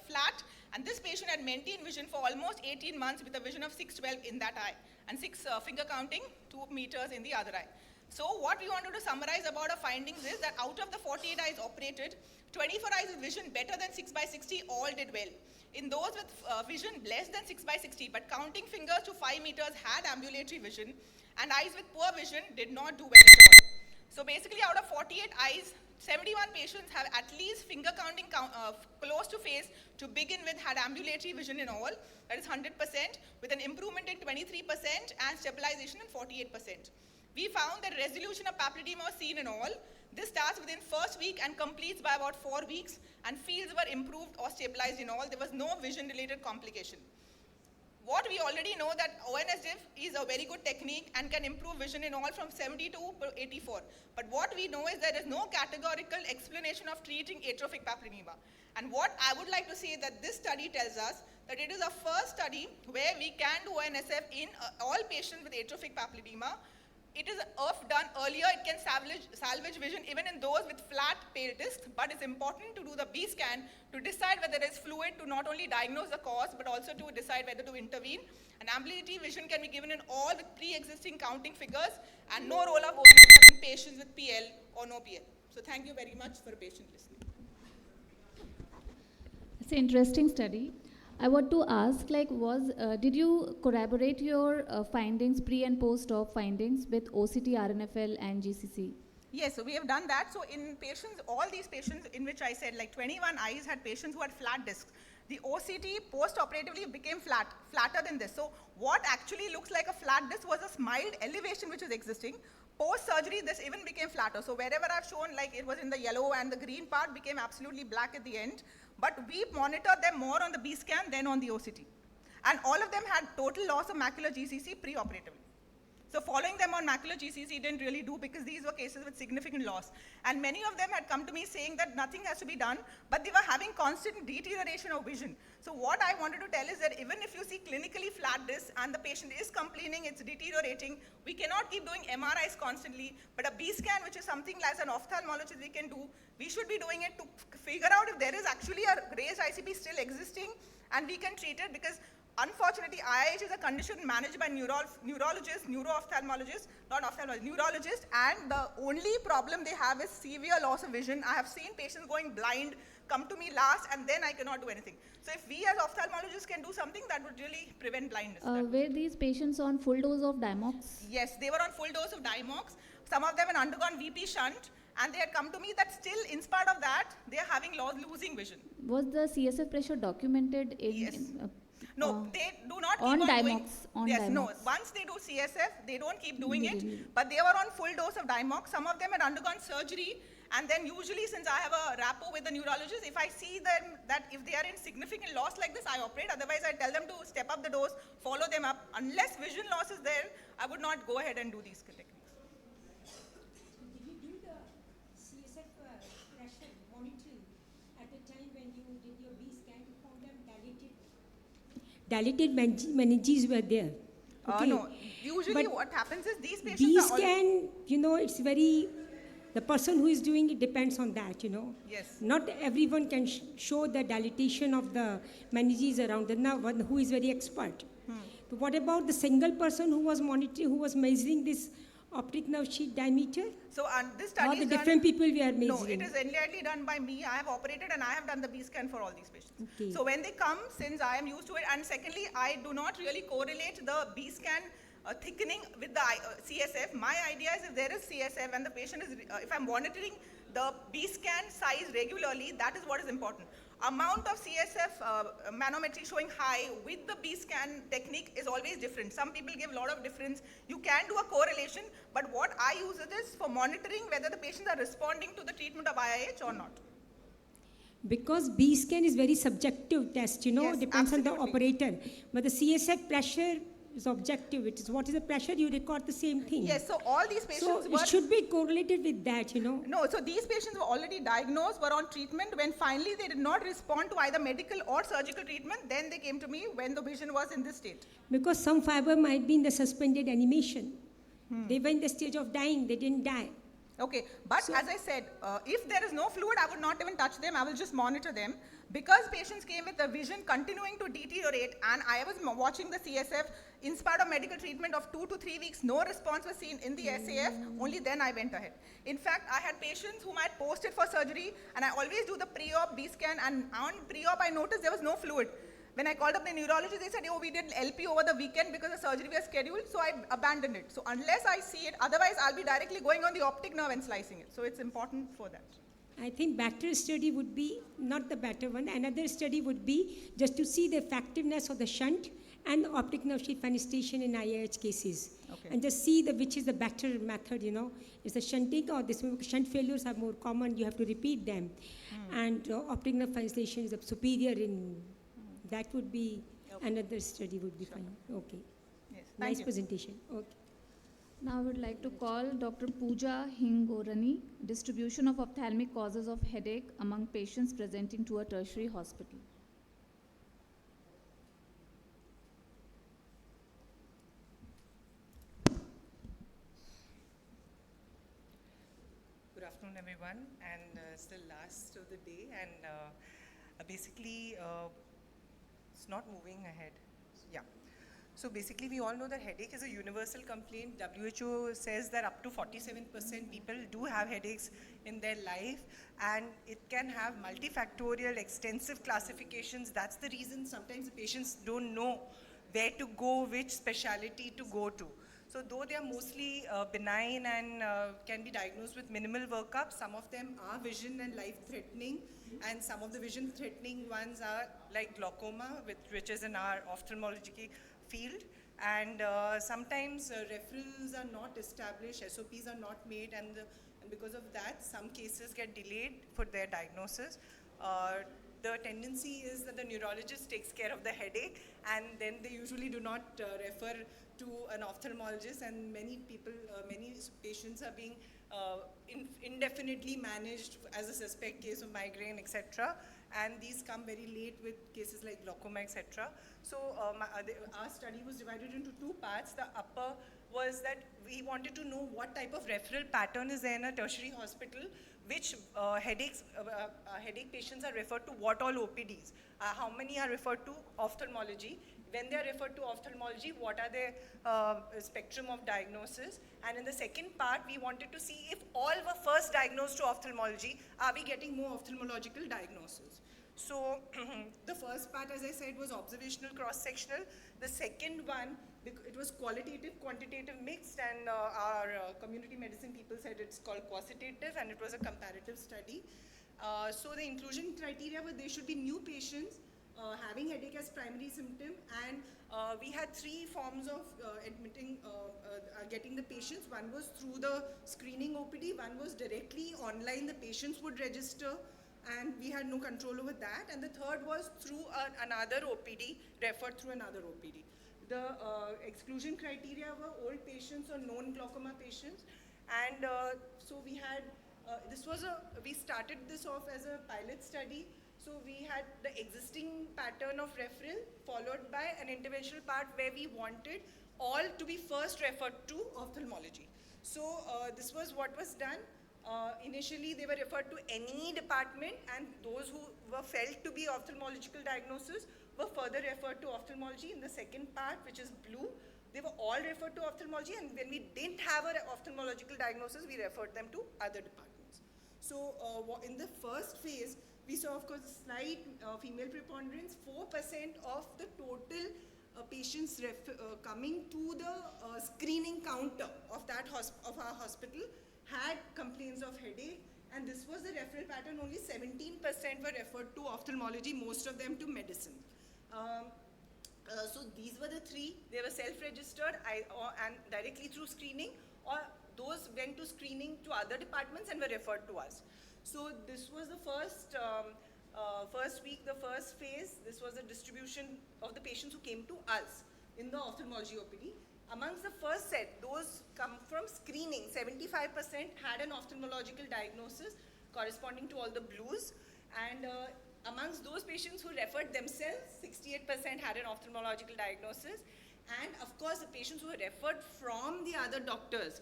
flat. And this patient had maintained vision for almost 18 months with a vision of 612 in that eye and 6 finger counting, 2 meters in the other eye. So what we wanted to summarize about our findings is that out of the 48 eyes operated, 24 eyes with vision better than 6/60 all did well. In those with vision less than 6/60, but counting fingers to 5 meters had ambulatory vision, and eyes with poor vision did not do well at all. So basically, out of 48 eyes, 71 patients have at least finger counting close to face to begin with, had ambulatory vision in all, that is 100%, with an improvement in 23% and stabilization in 48%. We found that resolution of papilledema was seen in all. This starts within first week and completes by about 4 weeks, and fields were improved or stabilized in all. There was no vision-related complication. What we already know that ONSDIF is a very good technique and can improve vision in all from 70 to 84. But what we know is there is no categorical explanation of treating atrophic papilledema. And what I would like to say that this study tells us that it is a first study where we can do ONSF in all patients with atrophic papilledema. It is done earlier, it can salvage vision even in those with flat pale discs, but it's important to do the B scan to decide whether there is fluid, to not only diagnose the cause, but also to decide whether to intervene. And ambulatory vision can be given in all with pre-existing counting figures, and no role of ONSF in patients with PL or no PL. So thank you very much for patient listening. It's an interesting study. I want to ask, like, did you corroborate your findings, pre and post-op findings with OCT, RNFL, and GCC? Yes, so we have done that. So in patients, all these patients in which I said, like 21 eyes had patients who had flat discs. The OCT post-operatively became flatter than this. So what actually looks like a flat disc was a mild elevation which was existing. Post-surgery, this even became flatter. So wherever I've shown, like it was in the yellow and the green part became absolutely black at the end. But we monitored them more on the B scan than on the OCT. And all of them had total loss of macular GCC pre-operatively. So following them on macular GCC didn't really do, because these were cases with significant loss. And many of them had come to me saying that nothing has to be done, but they were having constant deterioration of vision. So what I wanted to tell is that even if you see clinically flat disc and the patient is complaining it's deteriorating, we cannot keep doing MRIs constantly, but a B scan, which is something as an ophthalmologist we can do, we should be doing it to figure out if there is actually a raised ICP still existing, and we can treat it, because unfortunately, IIH is a condition managed by neurologists, neuro-ophthalmologists, not ophthalmologists, neurologists, and the only problem they have is severe loss of vision. I have seen patients going blind, come to me last, and then I cannot do anything. So if we as ophthalmologists can do something, that would really prevent blindness. Were these patients on full dose of Diamox? Yes, they were on full dose of Diamox. Some of them had undergone VP shunt, and they had come to me that still, in spite of that, they are having losing vision. Was the CSF pressure documented in... Yes. No, they do not on keep on Diamox, doing. Yes, no. Once they do CSF, they don't keep doing it. But they were on full dose of Diamox. Some of them had undergone surgery, and then usually, since I have a rapport with the neurologist, if I see them that if they are in significant loss like this, I operate. Otherwise, I tell them to step up the dose, follow them up. Unless vision loss is there, I would not go ahead and do these techniques. Did you do the CSF pressure monitoring at the time when you did your B scan? You found them dilated meninges were there. Okay. No, usually but what happens is these patients B scan, it's very, the person who is doing it depends on that, Yes. Not everyone can show the dilatation of the meninges around the nerve, who is very expert. But what about the single person who was monitoring, who was measuring this optic nerve sheath diameter? So this study or the is different people we are measuring? No, it is entirely done by me. I have operated and I have done the B scan for all these patients. Okay. So when they come, since I am used to it, and secondly, I do not really correlate the B scan thickening with the CSF. My idea is if there is CSF and the patient is, if I'm monitoring the B scan size regularly, that is what is important. Amount of CSF manometry showing high with the B scan technique is always different. Some people give a lot of difference. You can do a correlation, but what I use it is for monitoring whether the patients are responding to the treatment of IIH or not. Because B scan is very subjective test, Yes, depends absolutely. on the operator. But the CSF pressure is objective. It is what is the pressure, you record the same thing. Yes, so all these patients so were... it should be correlated with that, No, so these patients were already diagnosed, were on treatment. When finally they did not respond to either medical or surgical treatment, then they came to me when the vision was in this state. Because some fiber might be in the suspended animation. They were in the stage of dying, they didn't die. Okay, but So- as I said, if there is no fluid, I would not even touch them. I will just monitor them. Because patients came with the vision continuing to deteriorate, and I was watching the CSF, in spite of medical treatment of 2 to 3 weeks, no response was seen in the SAF. Only then I went ahead. In fact, I had patients whom I had posted for surgery, and I always do the pre-op B-scan, and on pre-op I noticed there was no fluid. When I called up the neurologist, they said, oh, we did LP over the weekend because the surgery was scheduled, so I abandoned it. So unless I see it, otherwise I'll be directly going on the optic nerve and slicing it. So it's important for that. I think better study would be, not the better one, another study would be just to see the effectiveness of the shunt and the optic nerve sheath fenestation in IIH cases. Okay. And just see which is the better method, you know. Is the shunting or this shunt failures are more common, you have to repeat them. And optic nerve fenestation is superior in, that would be, another study would be fine. Okay. Yes. Nice Thank you. presentation. Okay. Now I would like to call Dr. Pooja Hingorani, distribution of ophthalmic causes of headache among patients presenting to a tertiary hospital. Good afternoon, everyone, and it's the last of the day, and basically, it's not moving ahead. Yeah. So basically, we all know that headache is a universal complaint. WHO says that up to 47% people do have headaches in their life, and it can have multifactorial, extensive classifications. That's the reason sometimes the patients don't know where to go, which specialty to go to. So though they are mostly benign and can be diagnosed with minimal workup, some of them are vision and life-threatening, and some of the vision-threatening ones are like glaucoma, which is in our ophthalmology field, and sometimes referrals are not established, SOPs are not made, and because of that, some cases get delayed for their diagnosis. The tendency is that the neurologist takes care of the headache, and then they usually do not refer to an ophthalmologist, and many patients are being indefinitely managed as a suspect case of migraine, etc. And these come very late with cases like glaucoma, etc. So our study was divided into two parts. The upper was that we wanted to know what type of referral pattern is there in a tertiary hospital, which headache patients are referred to what all OPDs, how many are referred to ophthalmology, when they are referred to ophthalmology, what are their spectrum of diagnosis. And in the second part, we wanted to see if all were first diagnosed to ophthalmology, are we getting more ophthalmological diagnosis? So the first part, as I said, was observational cross-sectional. The second one, it was qualitative, quantitative mixed, and our community medicine people said it's called quantitative, and it was a comparative study. So the inclusion criteria were there should be new patients having headache as primary symptom, and we had three forms of getting the patients. One was through the screening OPD, one was directly online, the patients would register, and we had no control over that, and the third was through another OPD, referred through another OPD. The exclusion criteria were old patients or known glaucoma patients, and so we had, we started this off as a pilot study. So we had the existing pattern of referral followed by an interventional part where we wanted all to be first referred to ophthalmology. So this was what was done. Initially they were referred to any department, and those who were felt to be ophthalmological diagnosis were further referred to ophthalmology. In the second part, which is blue, they were all referred to ophthalmology, and when we didn't have an ophthalmological diagnosis, we referred them to other departments. So in the first phase, we saw, of course, a slight female preponderance. 4% of the total patients coming to the screening counter of our hospital had complaints of headache, and this was the referral pattern. Only 17% were referred to ophthalmology, most of them to medicine. So these were the three. They were self-registered and directly through screening, or those went to screening to other departments and were referred to us. So this was the first week, the first phase. This was a distribution of the patients who came to us in the ophthalmology OPD. Amongst the first set, those come from screening. 75% had an ophthalmological diagnosis corresponding to all the blues. And amongst those patients who referred themselves, 68% had an ophthalmological diagnosis. And of course, the patients who were referred from the other doctors,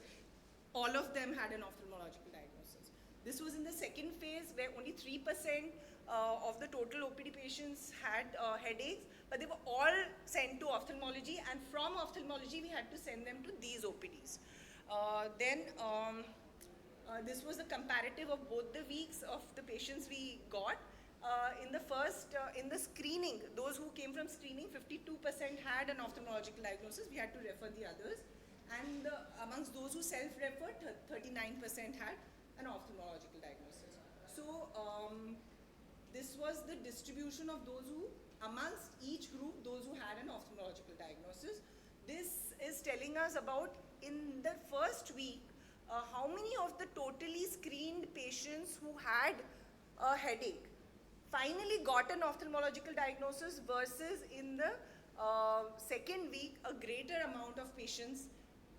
all of them had an ophthalmological diagnosis. This was in the second phase where only 3% of the total OPD patients had headaches, but they were all sent to ophthalmology, and from ophthalmology we had to send them to these OPDs. This was the comparative of both the weeks of the patients we got. In the screening, those who came from screening, 52% had an ophthalmological diagnosis. We had to refer the others. And amongst those who self-referred, 39% had an ophthalmological diagnosis. So this was the distribution of those who, amongst each group, those who had an ophthalmological diagnosis. This is telling us about, in the first week, how many of the totally screened patients who had a headache finally got an ophthalmological diagnosis, versus in the second week, a greater amount of patients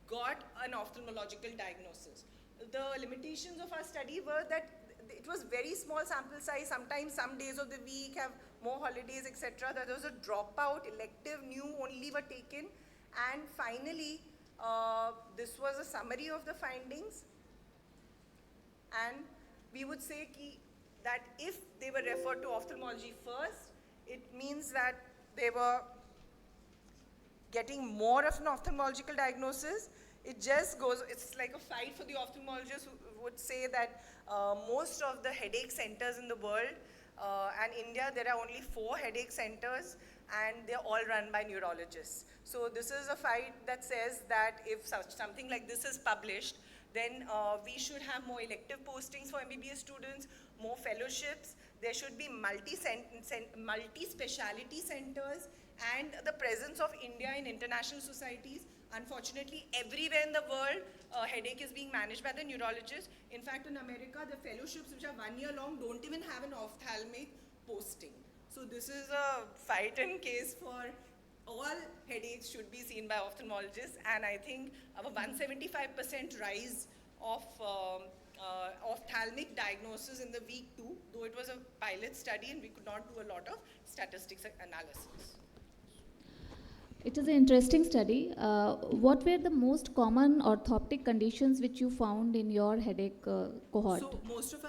got an ophthalmological diagnosis. The limitations of our study were that it was very small sample size. Sometimes some days of the week have more holidays, etc. There was a dropout, elective, new only were taken. And finally, this was a summary of the findings. And we would say that if they were referred to ophthalmology first, it means that they were getting more of an ophthalmological diagnosis. It just goes, it's like a fight for the ophthalmologists who would say that most of the headache centers in the world, and India, there are only 4 headache centers, and they're all run by neurologists. So this is a fight that says that if something like this is published, then we should have more elective postings for MBBS students, more fellowships. There should be multi-speciality centers, and the presence of India in international societies. Unfortunately, everywhere in the world, headache is being managed by the neurologist. In fact, in America, the fellowships, which are 1 year long, don't even have an ophthalmic posting. So this is a fight and case for all headaches should be seen by ophthalmologists, and I think a 175% rise of ophthalmic diagnosis in the week 2, though it was a pilot study and we could not do a lot of statistics analysis. It is an interesting study. What were the most common orthoptic conditions which you found in your headache cohort? So most of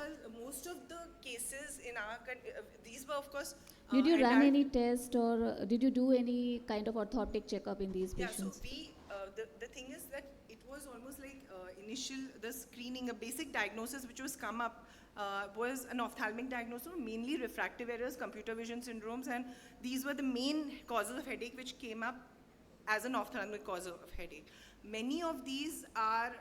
the cases in our these were, of course. Did you run any test, or did you do any kind of orthoptic checkup in these patients? Yeah, so the thing is that it was almost like the screening, a basic diagnosis which was come up was an ophthalmic diagnosis, mainly refractive errors, computer vision syndromes, and these were the main causes of headache which came up as an ophthalmic cause of headache. Many of these are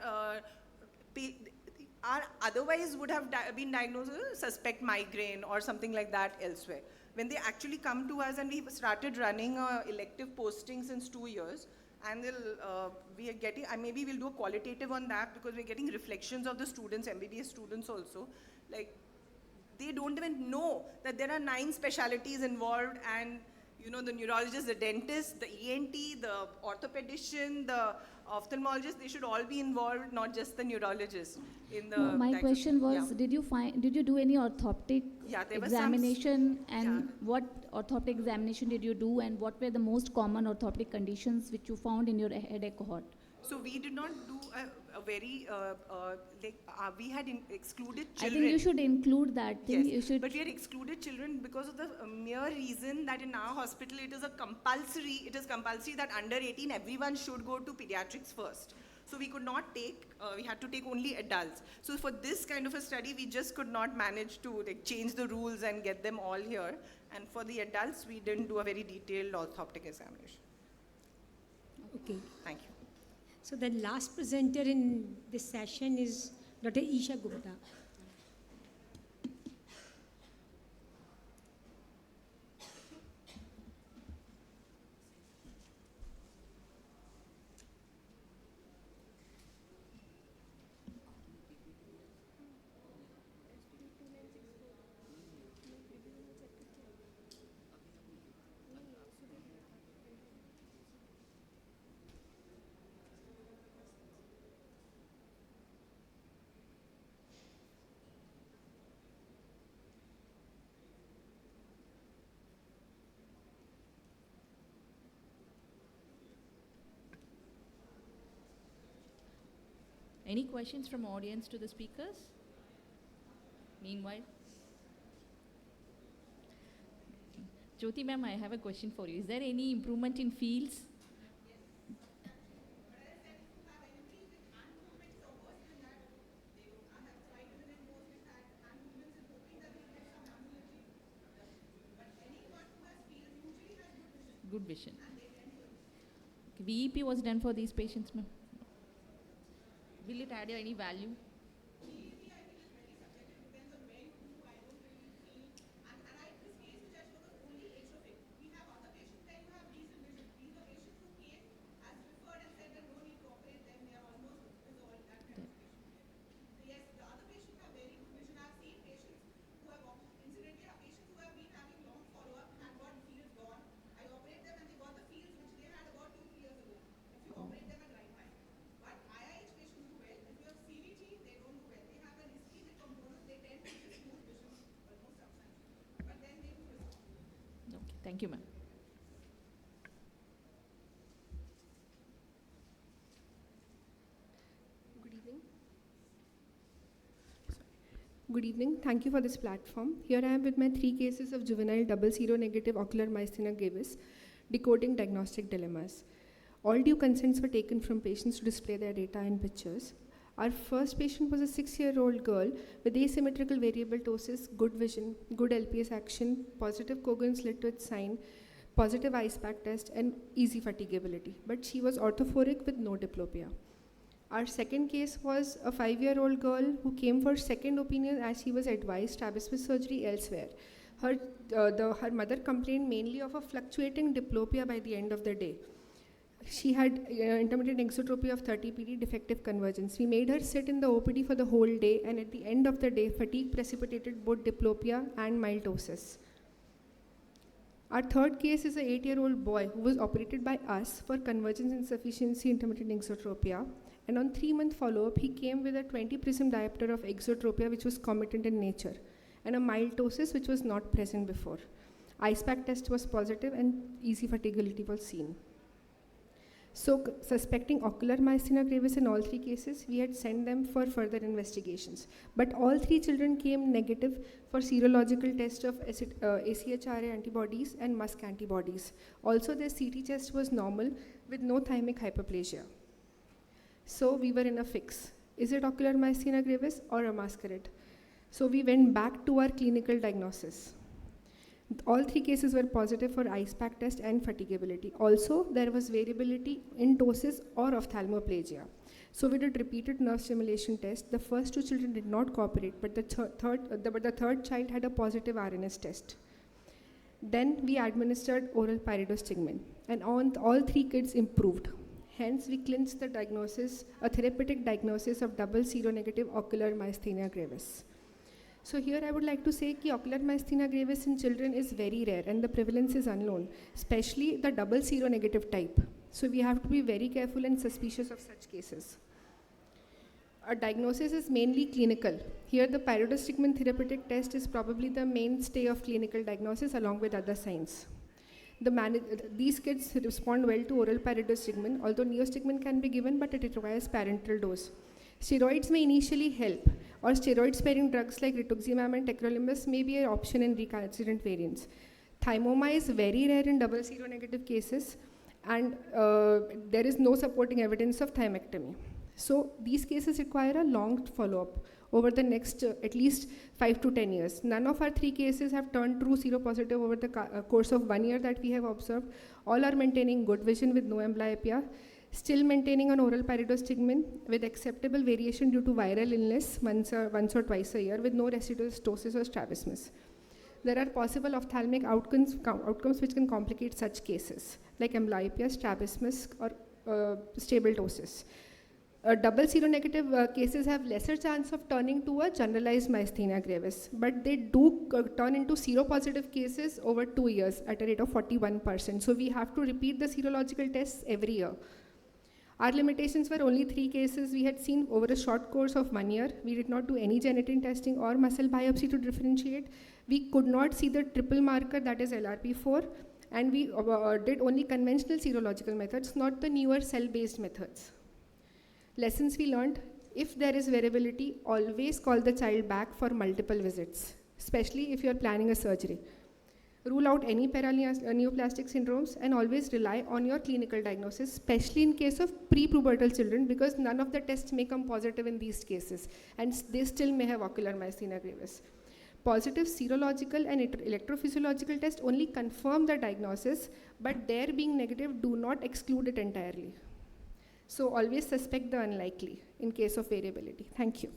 otherwise would have been diagnosed as suspect migraine or something like that elsewhere. When they actually come to us, and we started running elective posting since 2 years, and we are getting, maybe we'll do a qualitative on that, because we're getting reflections of the students, MBBS students also. Like, they don't even know that there are 9 specialties involved, and the neurologist, the dentist, the ENT, the orthopedician, the ophthalmologist, they should all be involved, not just the neurologist. My question was, did you do any orthoptic examination, and what orthoptic examination did you do, and what were the most common orthoptic conditions which you found in your headache cohort? So we did not do a very, we had excluded children. I think you should include that thing. Yes, you should. But we had excluded children because of the mere reason that in our hospital it is compulsory that under 18 everyone should go to pediatrics first. So we could not take, we had to take only adults. So for this kind of a study, we just could not manage to change the rules and get them all here. And for the adults, we didn't do a very detailed orthoptic examination. Okay. Thank you. So the last presenter in this session is Dr. Isha Gupta. Any questions from audience to the speakers? Meanwhile, Jyoti ma'am, I have a question for you. Is there any improvement in fields? Good vision. Okay, VEP was done for these patients, ma'am. Will it add any value? Thank you, ma'am. Good evening. Good evening. Thank you for this platform. Here I am with my 3 cases of juvenile double seronegative ocular myasthenia gravis, decoding diagnostic dilemmas. All due consents were taken from patients to display their data and pictures. Our first patient was a 6-year-old girl with asymmetrical variable ptosis, good vision, good LPS action, positive Cogan slit width sign, positive ISPAC test, and easy fatigability. But she was orthophoric with no diplopia. Our second case was a 5-year-old girl who came for second opinion as she was advised strabismus surgery elsewhere. Her mother complained mainly of a fluctuating diplopia by the end of the day. She had intermittent exotropy of 30 PD, defective convergence. We made her sit in the OPD for the whole day, and at the end of the day, fatigue precipitated both diplopia and mild ptosis. Our third case is an 8-year-old boy who was operated by us for convergence insufficiency intermittent exotropia. And on 3-month follow-up, he came with a 20 prism diopter of exotropia, which was comitant in nature, and a mild ptosis, which was not present before. ISPAC test was positive, and easy fatigability was seen. So, suspecting ocular myasthenia gravis in all 3 cases, we had sent them for further investigations. But all 3 children came negative for serological test of AChRA antibodies and MuSK antibodies. Also, their CT test was normal with no thymic hyperplasia. So, we were in a fix. Is it ocular myasthenia gravis or a masquerade? So, we went back to our clinical diagnosis. All 3 cases were positive for ISPAC test and fatigability. Also, there was variability in ptosis or ophthalmoplegia. So we did repeated nerve stimulation test. The first 2 children did not cooperate, but the third child had a positive RNS test. Then we administered oral pyridostigmine, and all 3 kids improved. Hence, we clinched the diagnosis, a therapeutic diagnosis of double seronegative ocular myasthenia gravis. So here I would like to say that ocular myasthenia gravis in children is very rare and the prevalence is unknown, especially the double seronegative type. So we have to be very careful and suspicious of such cases. Our diagnosis is mainly clinical. Here the pyridostigmine therapeutic test is probably the mainstay of clinical diagnosis along with other signs. These kids respond well to oral pyridostigmine, although neostigmine can be given, but it requires parenteral dose. Steroids may initially help, or steroid-sparing drugs like rituximab and tacrolimus may be an option in recalcitrant variants. Thymoma is very rare in double seronegative cases, and there is no supporting evidence of thymectomy. So these cases require a long follow-up over the next at least 5 to 10 years. None of our 3 cases have turned true seropositive over the course of 1 year that we have observed. All are maintaining good vision with no amblyopia, still maintaining an oral pyridostigmine with acceptable variation due to viral illness once or twice a year with no residual ptosis or strabismus. There are possible ophthalmic outcomes which can complicate such cases, like amblyopia, strabismus, or stable ptosis. Double seronegative cases have lesser chance of turning to a generalized myasthenia gravis, but they do turn into seropositive cases over 2 years at a rate of 41%. So we have to repeat the serological tests every year. Our limitations were only 3 cases we had seen over a short course of 1 year. We did not do any genetic testing or muscle biopsy to differentiate. We could not see the triple marker, that is LRP4, and we did only conventional serological methods, not the newer cell-based methods. Lessons we learned: If there is variability, always call the child back for multiple visits, especially if you're planning a surgery. Rule out any paraneoplastic syndromes and always rely on your clinical diagnosis, especially in case of prepubertal children, because none of the tests may come positive in these cases and they still may have ocular myasthenia gravis. Positive serological and electrophysiological tests only confirm the diagnosis, but their being negative do not exclude it entirely. So always suspect the unlikely in case of variability. Thank you.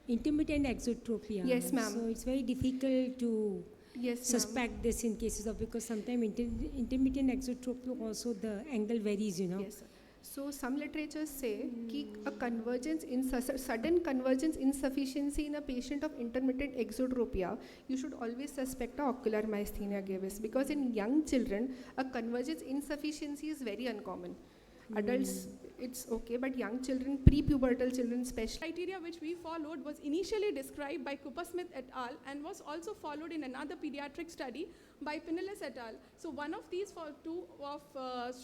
Intermittent exotropia. Yes, ma'am. So it's very difficult to suspect this in cases of, because sometimes intermittent exotropia also the angle varies, you know. Yes, sir. So some literatures say a sudden convergence insufficiency in a patient of intermittent exotropia, you should always suspect a ocular myasthenia gravis, because in young children, a convergence insufficiency is very uncommon. Adults, it's okay, but young children, prepubertal children especially. Criteria which we followed was initially described by Cooper-Smith et al. And was also followed in another pediatric study by Pinellas et al. So one of these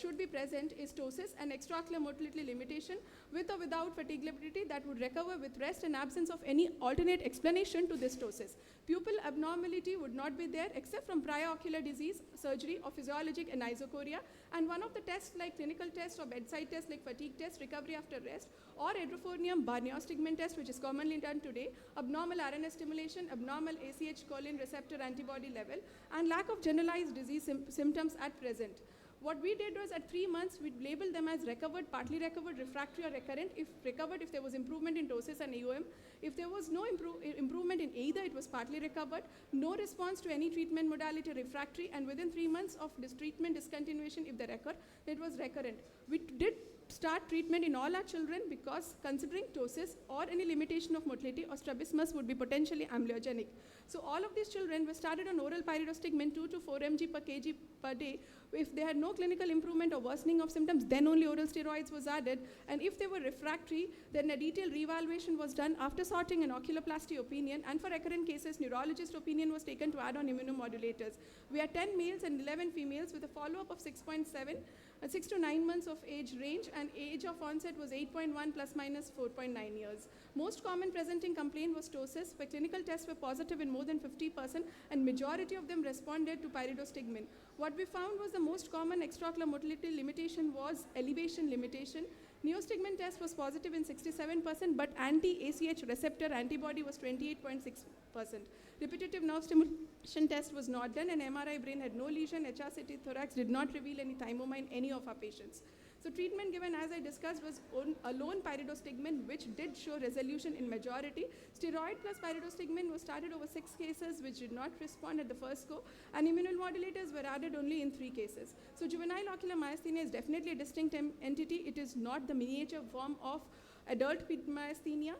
should be present is ptosis and extraocular motility limitation with or without fatigability that would recover with rest and absence of any alternate explanation to this ptosis. Pupil abnormality would not be there except from prior ocular disease, surgery, or physiologic anisocoria. And one of the tests like clinical tests or bedside tests like fatigue test, recovery after rest, or hydrophonium barniostigmin test, which is commonly done today, abnormal RNA stimulation, abnormal ACH choline receptor antibody level, and lack of generalized disease symptoms at present. What we did was at 3 months, we labeled them as recovered, partly recovered, refractory, or recurrent. If recovered, if there was improvement in ptosis and AOM. If there was no improvement in either, it was partly recovered. No response to any treatment modality, refractory, and within 3 months of this treatment discontinuation, if they recur, it was recurrent. We did start treatment in all our children because considering ptosis or any limitation of motility or strabismus would be potentially amblyogenic. So all of these children were started on oral pyridostigmine 2 to 4 mg per kg per day. If they had no clinical improvement or worsening of symptoms, then only oral steroids was added. And if they were refractory, then a detailed reevaluation was done after sorting an oculoplasty opinion. And for recurrent cases, neurologist opinion was taken to add on immunomodulators. We had 10 males and 11 females with a follow-up of 6.7, 6 to 9 months of age range, and age of onset was 8.1 plus minus 4.9 years. Most common presenting complaint was ptosis, where clinical tests were positive in more than 50%, and majority of them responded to pyridostigmine. What we found was the most common extraocular motility limitation was elevation limitation. Neostigmine test was positive in 67%, but anti-ACH receptor antibody was 28.6%. Repetitive nerve stimulation test was not done, and MRI brain had no lesion. HRCT thorax did not reveal any thymoma in any of our patients. So treatment given, as I discussed, was alone pyridostigmine, which did show resolution in majority. Steroid plus pyridostigmine was started over 6 cases, which did not respond at the first go, and immunomodulators were added only in 3 cases. So juvenile ocular myasthenia is definitely a distinct entity. It is not the miniature form of adult myasthenia.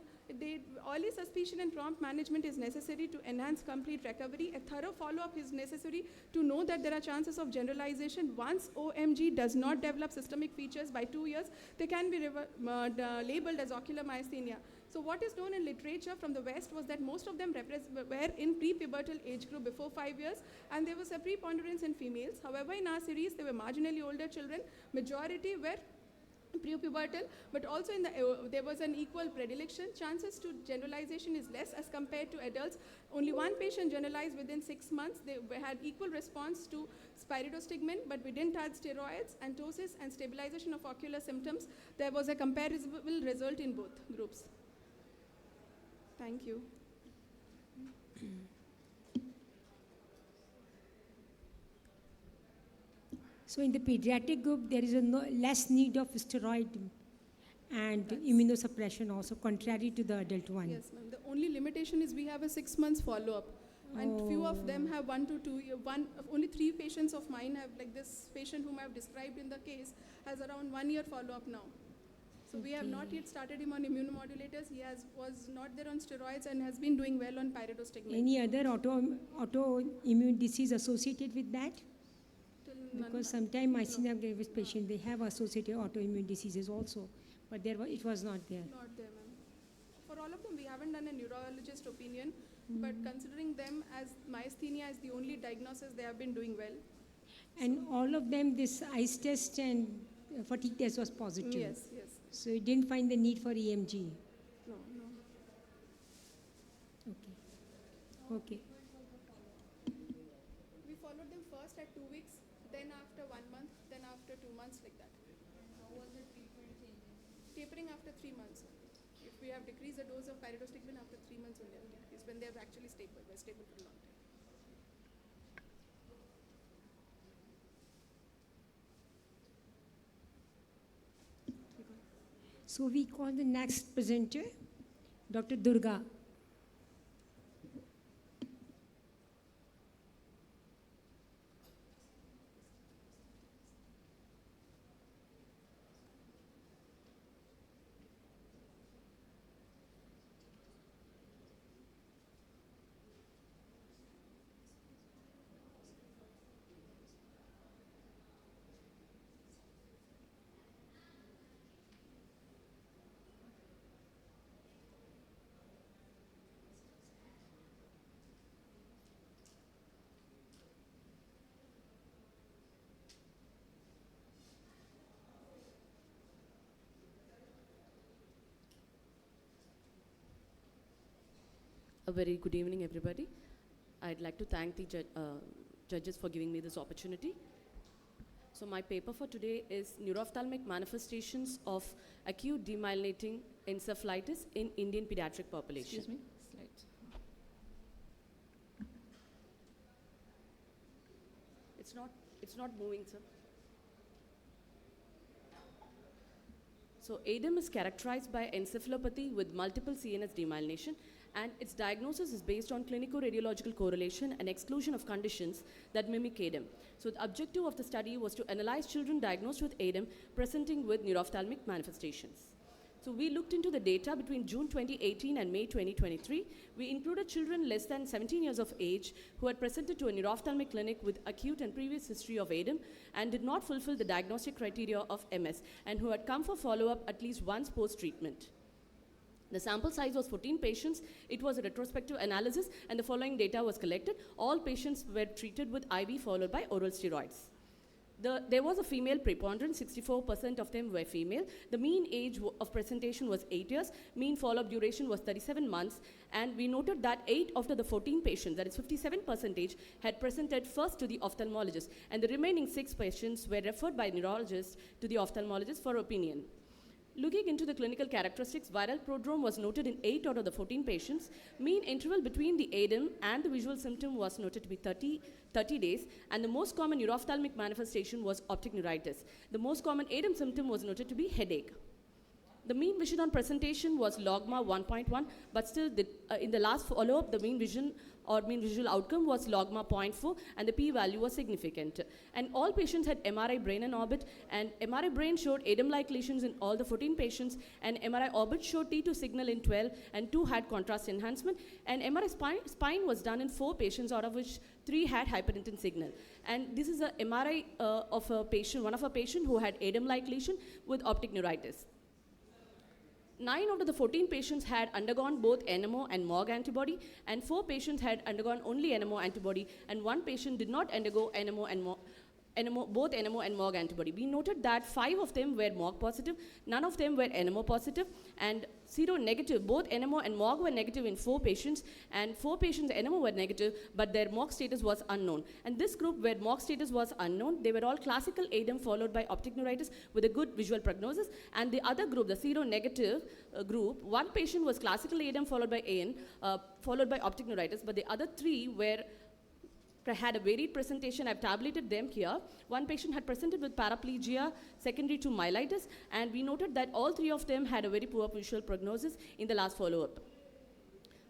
Early suspicion and prompt management is necessary to enhance complete recovery. A thorough follow-up is necessary to know that there are chances of generalization. Once OMG does not develop systemic features by 2 years, they can be labeled as ocular myasthenia. So what is known in literature from the West was that most of them were in prepubertal age group before 5 years, and there was a preponderance in females. However, in our series, they were marginally older children. Majority were prepubertal, but also there was an equal predilection. Chances to generalization is less as compared to adults. Only one patient generalized within 6 months. They had equal response to pyridostigmine, but we didn't add steroids, and ptosis and stabilization of ocular symptoms. There was a comparable result in both groups. Thank you. So in the pediatric group, there is less need of steroid and immunosuppression also, contrary to the adult one. Yes, ma'am. The only limitation is we have a 6 months follow-up. And few of them have 1 to 2 years. Only 3 patients of mine have, like this patient whom I have described in the case, has around 1 year follow-up now. So we have not yet started him on immunomodulators. He was not there on steroids and has been doing well on pyridostigmine. Any other autoimmune disease associated with that? Because sometimes myasthenia gravis patients, they have associated autoimmune diseases also, but it was not there. Not there, ma'am. For all of them, we haven't done a neurologist opinion but considering them as myasthenia as the only diagnosis, they have been doing well. And all of them, this eyes test and fatigue test was positive. Yes, yes. So you didn't find the need for EMG. No, no. Okay. Okay. We followed them first at 2 weeks, then after 1 month, then after 2 months, like that. How was the treatment changing? Tapering after 3 months. If we have decreased the dose of pyridostigmine after 3 months only, is when they have actually stable, were stable for a long time. So we call the next presenter, Dr. Durga. A very good evening, everybody. I'd like to thank the judges for giving me this opportunity. So my paper for today is Neuroophthalmic Manifestations of Acute Demyelinating Encephalitis in Indian Pediatric Population. Excuse me, slides. It's not moving, sir. So ADEM is characterized by encephalopathy with multiple CNS demyelination, and its diagnosis is based on clinico-radiological correlation and exclusion of conditions that mimic ADEM. So the objective of the study was to analyze children diagnosed with ADEM presenting with neuroophthalmic manifestations. So we looked into the data between June 2018 and May 2023. We included children less than 17 years of age who had presented to a neuroophthalmic clinic with acute and previous history of ADEM and did not fulfill the diagnostic criteria of MS, and who had come for follow-up at least once post-treatment. The sample size was 14 patients. It was a retrospective analysis, and the following data was collected. All patients were treated with IV followed by oral steroids. There was a female preponderance, 64% of them were female. The mean age of presentation was 8 years. Mean follow-up duration was 37 months. And we noted that 8 out of the 14 patients, that is 57%, had presented first to the ophthalmologist. And the remaining 6 patients were referred by neurologists to the ophthalmologist for opinion. Looking into the clinical characteristics, viral prodrome was noted in 8 out of the 14 patients. Mean interval between the ADEM and the visual symptom was noted to be 30 days, and the most common neuroophthalmic manifestation was optic neuritis. The most common ADEM symptom was noted to be headache. The mean vision on presentation was logMA 1.1, but still in the last follow-up, the mean vision or mean visual outcome was logMA 0.4, and the p-value was significant. And all patients had MRI brain and orbit, and MRI brain showed ADEM-like lesions in all the 14 patients, and MRI orbit showed T2 signal in 12, and 2 had contrast enhancement, and MRI spine was done in 4 patients, out of which 3 had hyperintense signal. And this is a MRI of a patient, one of a patient who had ADEM-like lesion with optic neuritis. 9 out of the 14 patients had undergone both NMO and MOG antibody, and 4 patients had undergone only NMO antibody, and 1 patient did not undergo both NMO and MOG antibody. We noted that 5 of them were MOG positive, none of them were NMO positive, and seronegative. Both NMO and MOG were negative in 4 patients, and 4 patients NMO were negative, but their MOG status was unknown. And this group where MOG status was unknown, they were all classical ADEM followed by optic neuritis with a good visual prognosis. And the other group, the seronegative group, 1 patient was classical ADEM followed by AN, followed by optic neuritis, but the other 3 had a varied presentation. I've tabulated them here. 1 patient had presented with paraplegia secondary to myelitis, and we noted that all 3 of them had a very poor visual prognosis in the last follow-up.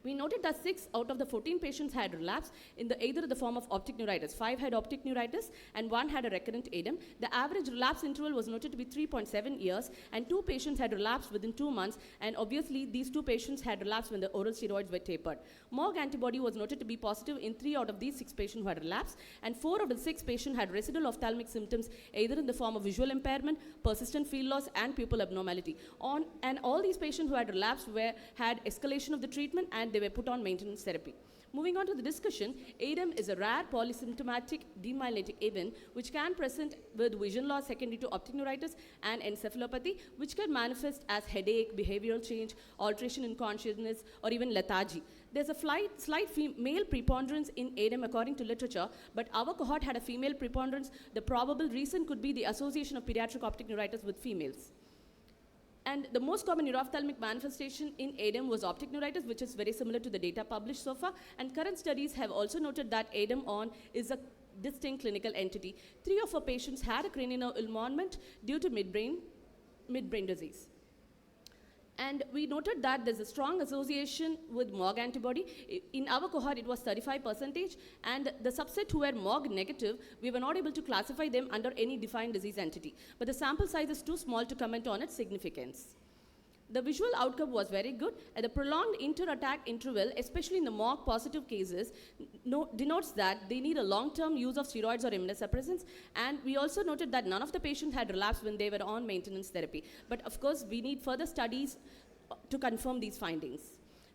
We noted that 6 out of the 14 patients had relapse in either the form of optic neuritis. 5 had optic neuritis and 1 had a recurrent ADEM. The average relapse interval was noted to be 3.7 years, and 2 patients had relapsed within 2 months, and obviously these 2 patients had relapsed when the oral steroids were tapered. MOG antibody was noted to be positive in 3 out of these 6 patients who had relapsed, and 4 out of the 6 patients had residual ophthalmic symptoms either in the form of visual impairment, persistent field loss, and pupil abnormality. And all these patients who had relapsed had escalation of the treatment, and they were put on maintenance therapy. Moving on to the discussion, ADEM is a rare polysymptomatic demyelinating event which can present with vision loss secondary to optic neuritis and encephalopathy, which can manifest as headache, behavioral change, alteration in consciousness, or even lethargy. There's a slight male preponderance in ADEM according to literature, but our cohort had a female preponderance. The probable reason could be the association of pediatric optic neuritis with females. And the most common neuroophthalmic manifestation in ADEM was optic neuritis, which is very similar to the data published so far. And current studies have also noted that ADEM-ON is a distinct clinical entity. 3 of our patients had a cranial involvement due to midbrain disease. And we noted that there's a strong association with MOG antibody. In our cohort, it was 35%, and the subset who were MOG negative, we were not able to classify them under any defined disease entity. But the sample size is too small to comment on its significance. The visual outcome was very good, and the prolonged inter-attack interval, especially in the MOG positive cases, denotes that they need a long-term use of steroids or immunosuppressants. And we also noted that none of the patients had relapsed when they were on maintenance therapy. But of course, we need further studies to confirm these findings.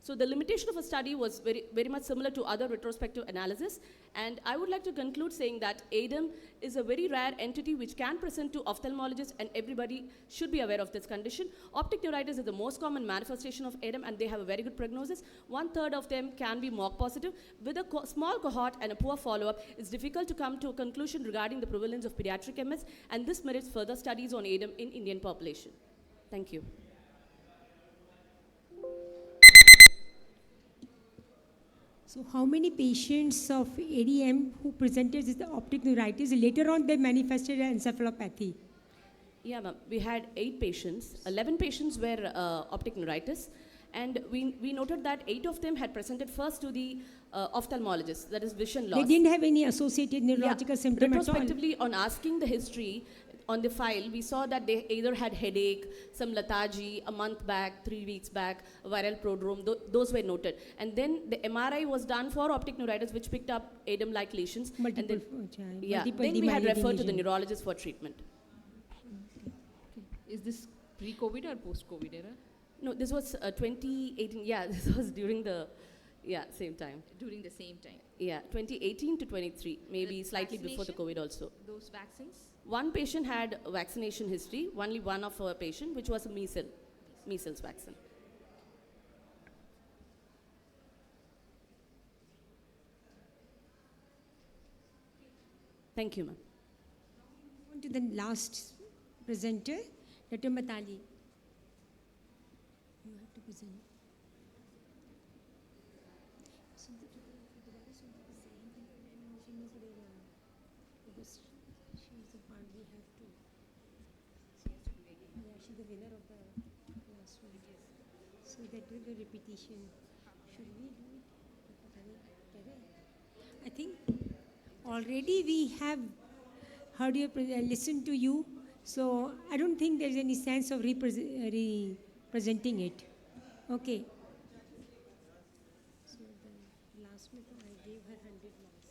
So the limitation of a study was very much similar to other retrospective analysis. And I would like to conclude saying that ADEM is a very rare entity which can present to ophthalmologists, and everybody should be aware of this condition. Optic neuritis is the most common manifestation of ADEM, and they have a very good prognosis. 1/3 of them can be MOG positive. With a small cohort and a poor follow-up, it's difficult to come to a conclusion regarding the prevalence of pediatric MS, and this merits further studies on ADEM in Indian population. Thank you. So how many patients of ADM who presented with the optic neuritis, later on they manifested encephalopathy? Yeah, ma'am. We had 8 patients. 11 patients were optic neuritis. And we noted that 8 of them had presented first to the ophthalmologist, that is vision loss. They didn't have any associated neurological symptom at all? Retrospectively, on asking the history, on the file, we saw that they either had headache, some lethargy, a month back, 3 weeks back, a viral prodrome, those were noted. And then the MRI was done for optic neuritis, which picked up ADEM-like lesions. Multiple then we had referred to the neurologist for treatment. Is this pre-COVID or post-COVID era? No, this was 2018. Yeah, this was during the same time. During the same time. Yeah, 2018 to 23, maybe slightly before the COVID also. Those vaccines? One patient had a vaccination history, only one of our patient, which was a measles vaccine. Thank you, ma'am. On to the last presenter, Dr. Matali. You have to present. She's the winner of the last one. So that will be the repetition. Should we do it? I think already we have heard you, listened to you. So I don't think there's any sense of representing it. Okay. So the last meeting I gave her 100 marks.